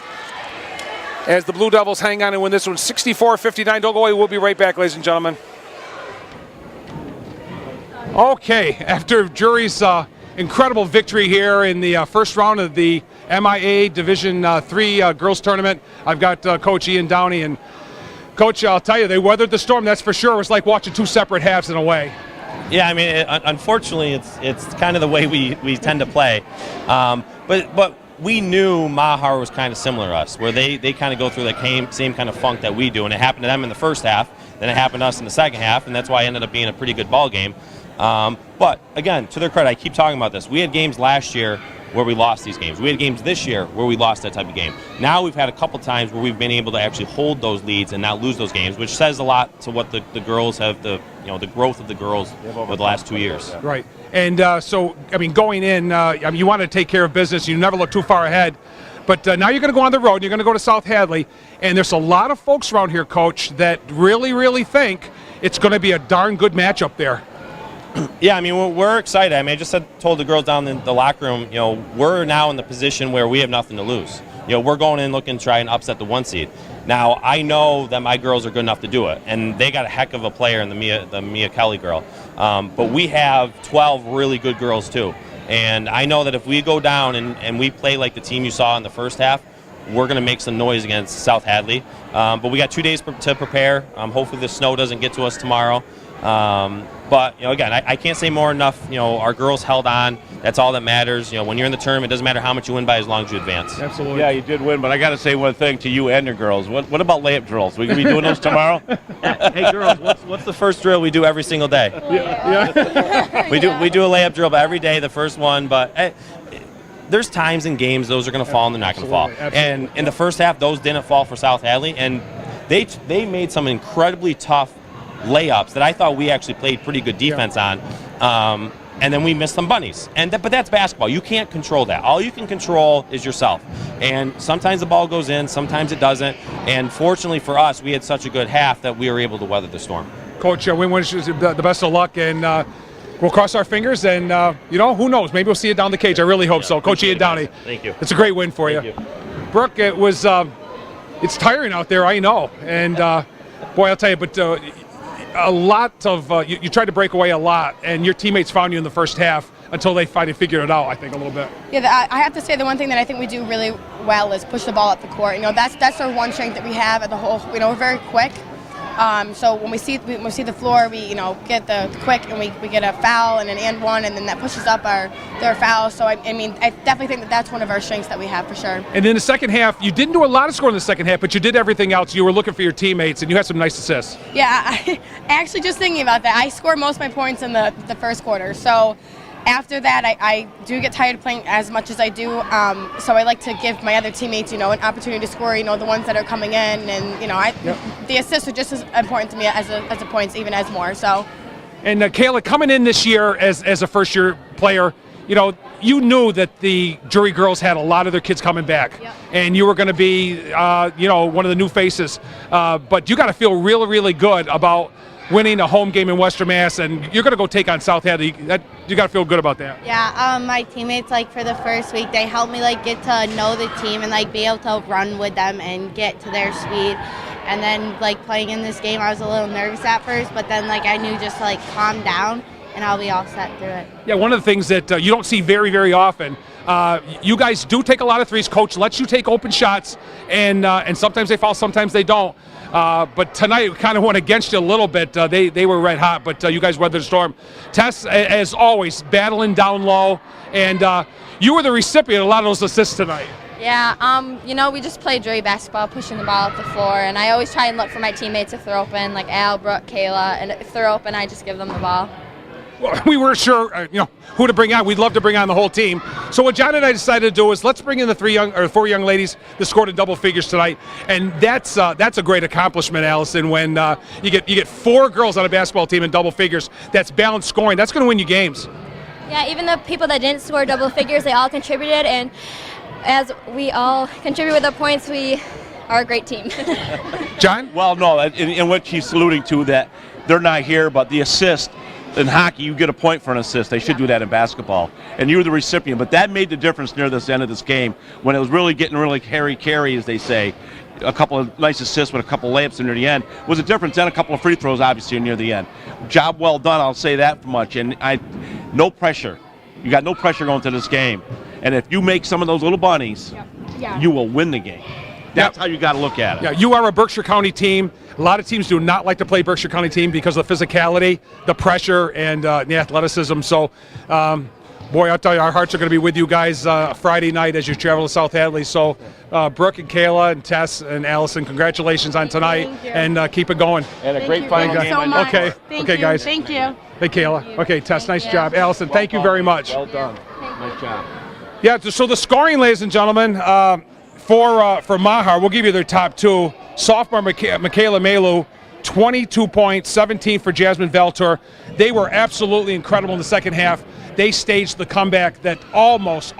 as the Blue Devils hang on and win this one 64-59. Don't go away. We'll be right back, ladies and gentlemen. Okay, after Drury's incredible victory here in the first round of the MIA Division III girls tournament, I've got Coach Ian Downey. And Coach, I'll tell you, they weathered the storm, that's for sure. It was like watching 2 separate halves in a way. Yeah, I mean, unfortunately, it's kind of the way we tend to play. But we knew Mahar was kind of similar to us, where they kind of go through the same kind of funk that we do, and it happened to them in the first half, then it happened to us in the second half, and that's why it ended up being a pretty good ball game. But again, to their credit, I keep talking about this. We had games last year where we lost these games. We had games this year where we lost that type of game. Now we've had a couple times where we've been able to actually hold those leads and not lose those games, which says a lot to what the girls have, the growth of the girls over the last 2 years. Right. And so, I mean, going in, you want to take care of business. You never look too far ahead. But now you're going to go on the road. You're going to go to South Hadley. And there's a lot of folks around here, Coach, that really, really think it's going to be a darn good matchup there. Yeah, I mean, we're excited. I mean, I just told the girls down in the locker room, we're now in the position where we have nothing to lose. We're going in looking to try and upset the 1 seed. Now, I know that my girls are good enough to do it, and they got a heck of a player in the Mia Kelly girl. But we have 12 really good girls, too. And I know that if we go down and we play like the team you saw in the first half, we're going to make some noise against South Hadley. But we got 2 days to prepare. Hopefully the snow doesn't get to us tomorrow. But, again, I can't say more enough. Our girls held on. That's all that matters. When you're in the tournament, it doesn't matter how much you win by as long as you advance. Absolutely. Yeah, you did win, but I got to say one thing to you and your girls. What about layup drills? We going to be doing those tomorrow? Hey, girls, what's the first drill we do every single day? Yeah. We do a layup drill every day, the first one. But there's times in games those are going to fall and they're not going to fall. Absolutely. And in the first half, those didn't fall for South Hadley. And they made some incredibly tough layups that I thought we actually played pretty good defense on, and then we missed some bunnies. But that's basketball. You can't control that. All you can control is yourself. And sometimes the ball goes in, sometimes it doesn't. And fortunately for us, we had such a good half that we were able to weather the storm. Coach, we wish you the best of luck, and we'll cross our fingers. And who knows? Maybe we'll see you down the cage. I really hope so. Coach Ian Downey. Thank you. It's a great win for you. Brooke, it was it's tiring out there, I know. And boy, I'll tell you, but a lot of you tried to break away a lot, and your teammates found you in the first half until they finally figured it out, I think, a little bit. Yeah, I have to say the one thing that I think we do really well is push the ball up the court. That's our one strength that we have at the whole. We're very quick. So when we see the floor, we get the quick, and we get a foul and one, and then that pushes up their foul. So I definitely think that that's one of our strengths that we have for sure. And in the second half, you didn't do a lot of scoring in the second half, but you did everything else. You were looking for your teammates, and you had some nice assists. Yeah, I actually just thinking about that. I scored most of my points in the first quarter. So after that, I do get tired of playing as much as I do. So I like to give my other teammates, an opportunity to score. The ones that are coming in, and the assists are just as important to me as the points, even as more. So. And Kayla, coming in this year as a first-year player, you knew that the Drury girls had a lot of their kids coming back, and you were going to be, one of the new faces. But you got to feel really, really good about winning a home game in Western Mass, and you're going to go take on South Hadley. You got to feel good about that. Yeah, my teammates, for the first week, they helped me, get to know the team and, be able to run with them and get to their speed. And then, playing in this game, I was a little nervous at first, but then, I knew just to, calm down and I'll be all set through it. Yeah, one of the things that you don't see very, very often, you guys do take a lot of threes. Coach lets you take open shots, and sometimes they fall, sometimes they don't. But tonight we kind of went against you a little bit. They were red hot, but you guys weathered the storm. Tess, as always, battling down low, and you were the recipient of a lot of those assists tonight. Yeah, you know, we just play Drury basketball, pushing the ball up the floor, and I always try and look for my teammates if they're open, like Al, Brooke, Kayla, and if they're open, I just give them the ball. Well, we weren't sure, who to bring on. We'd love to bring on the whole team. So what John and I decided to do is let's bring in the four young ladies that scored in double figures tonight, and that's a great accomplishment, Allison. When you get 4 girls on a basketball team in double figures, that's balanced scoring. That's going to win you games. Yeah, even the people that didn't score double figures, they all contributed, and as we all contribute with the points, we are a great team. John? Well, no, in what she's alluding to, that they're not here, but the assist in hockey, you get a point for an assist. They should do that in basketball. And you were the recipient, but that made the difference near this end of this game when it was really getting really carry, as they say. A couple of nice assists with a couple layups near the end was a difference, and a couple of free throws, obviously, near the end. Job well done, I'll say that much. And no pressure. You got no pressure going to this game. And if you make some of those little bunnies, you will win the game. That's how you got to look at it. Yeah, you are a Berkshire County team. A lot of teams do not like to play Berkshire County team because of the physicality, the pressure, and the athleticism. So, boy, I'll tell you, our hearts are going to be with you guys Friday night as you travel to South Hadley. So, Brooke and Kayla and Tess and Allison, congratulations on tonight, and keep it going. And a great final game. So much. Okay, Thank okay, you. guys. Thank you. Hey, Kayla. Okay, Tess, nice job. Allison, thank you very much. Well done. Nice job. Yeah, so the scoring, ladies and gentlemen, for Mahar, we'll give you their top 2. Sophomore Michaela Melu, 22 points, 17 for Jasmine Veltor. They were absolutely incredible in the second half. They staged the comeback that almost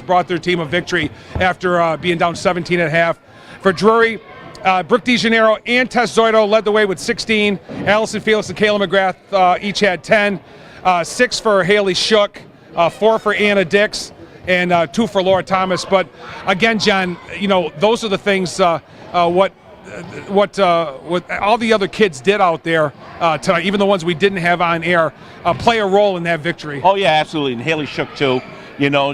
brought their team a victory after being down 17 at half. For Drury, Brooke DeJaneiro and Tess Zoido led the way with 16. Allison Felix and Kayla McGrath each had 10. 6 for Haley Shook, 4 for Anna Dix, and 2 for Laura Thomas. But again, John, those are the things what all the other kids did out there tonight, even the ones we didn't have on air, play a role in that victory. Oh yeah, absolutely. And Haley Shook too.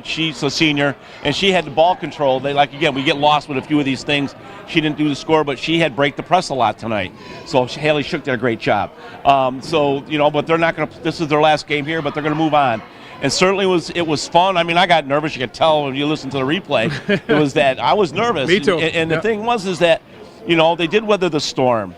She's a senior, and she had the ball control. We get lost with a few of these things. She didn't do the score, but she had break the press a lot tonight. So Haley Shook did a great job. But they're not going to. This is their last game here, but they're going to move on. And certainly it was fun. I mean, I got nervous. You could tell when you listen to the replay. It was that I was nervous. Me too. And the thing is that, they did weather the storm.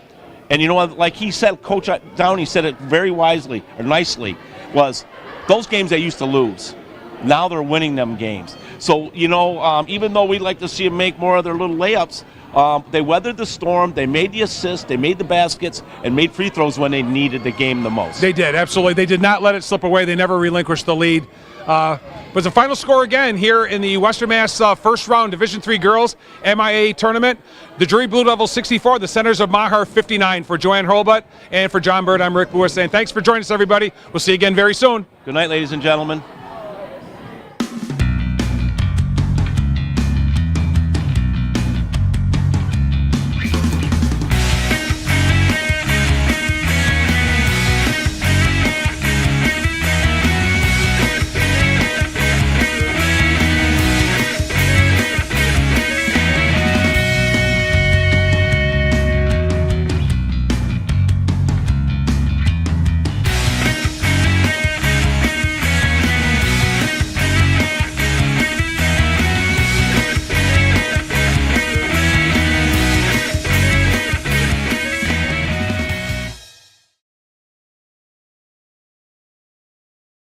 And like he said, Coach Downey said it very wisely or nicely, was those games they used to lose. Now they're winning them games. So, even though we'd like to see them make more of their little layups, they weathered the storm, they made the assists, they made the baskets, and made free throws when they needed the game the most. They did, absolutely. They did not let it slip away. They never relinquished the lead. But the final score again here in the Western Mass first round Division III girls MIA tournament. The Drury Blue Devils 64, the Senators of Mahar 59. For Joanne Hurlbutt and for John Bird, I'm Rick Bois saying thanks for joining us, everybody. We'll see you again very soon. Good night, ladies and gentlemen.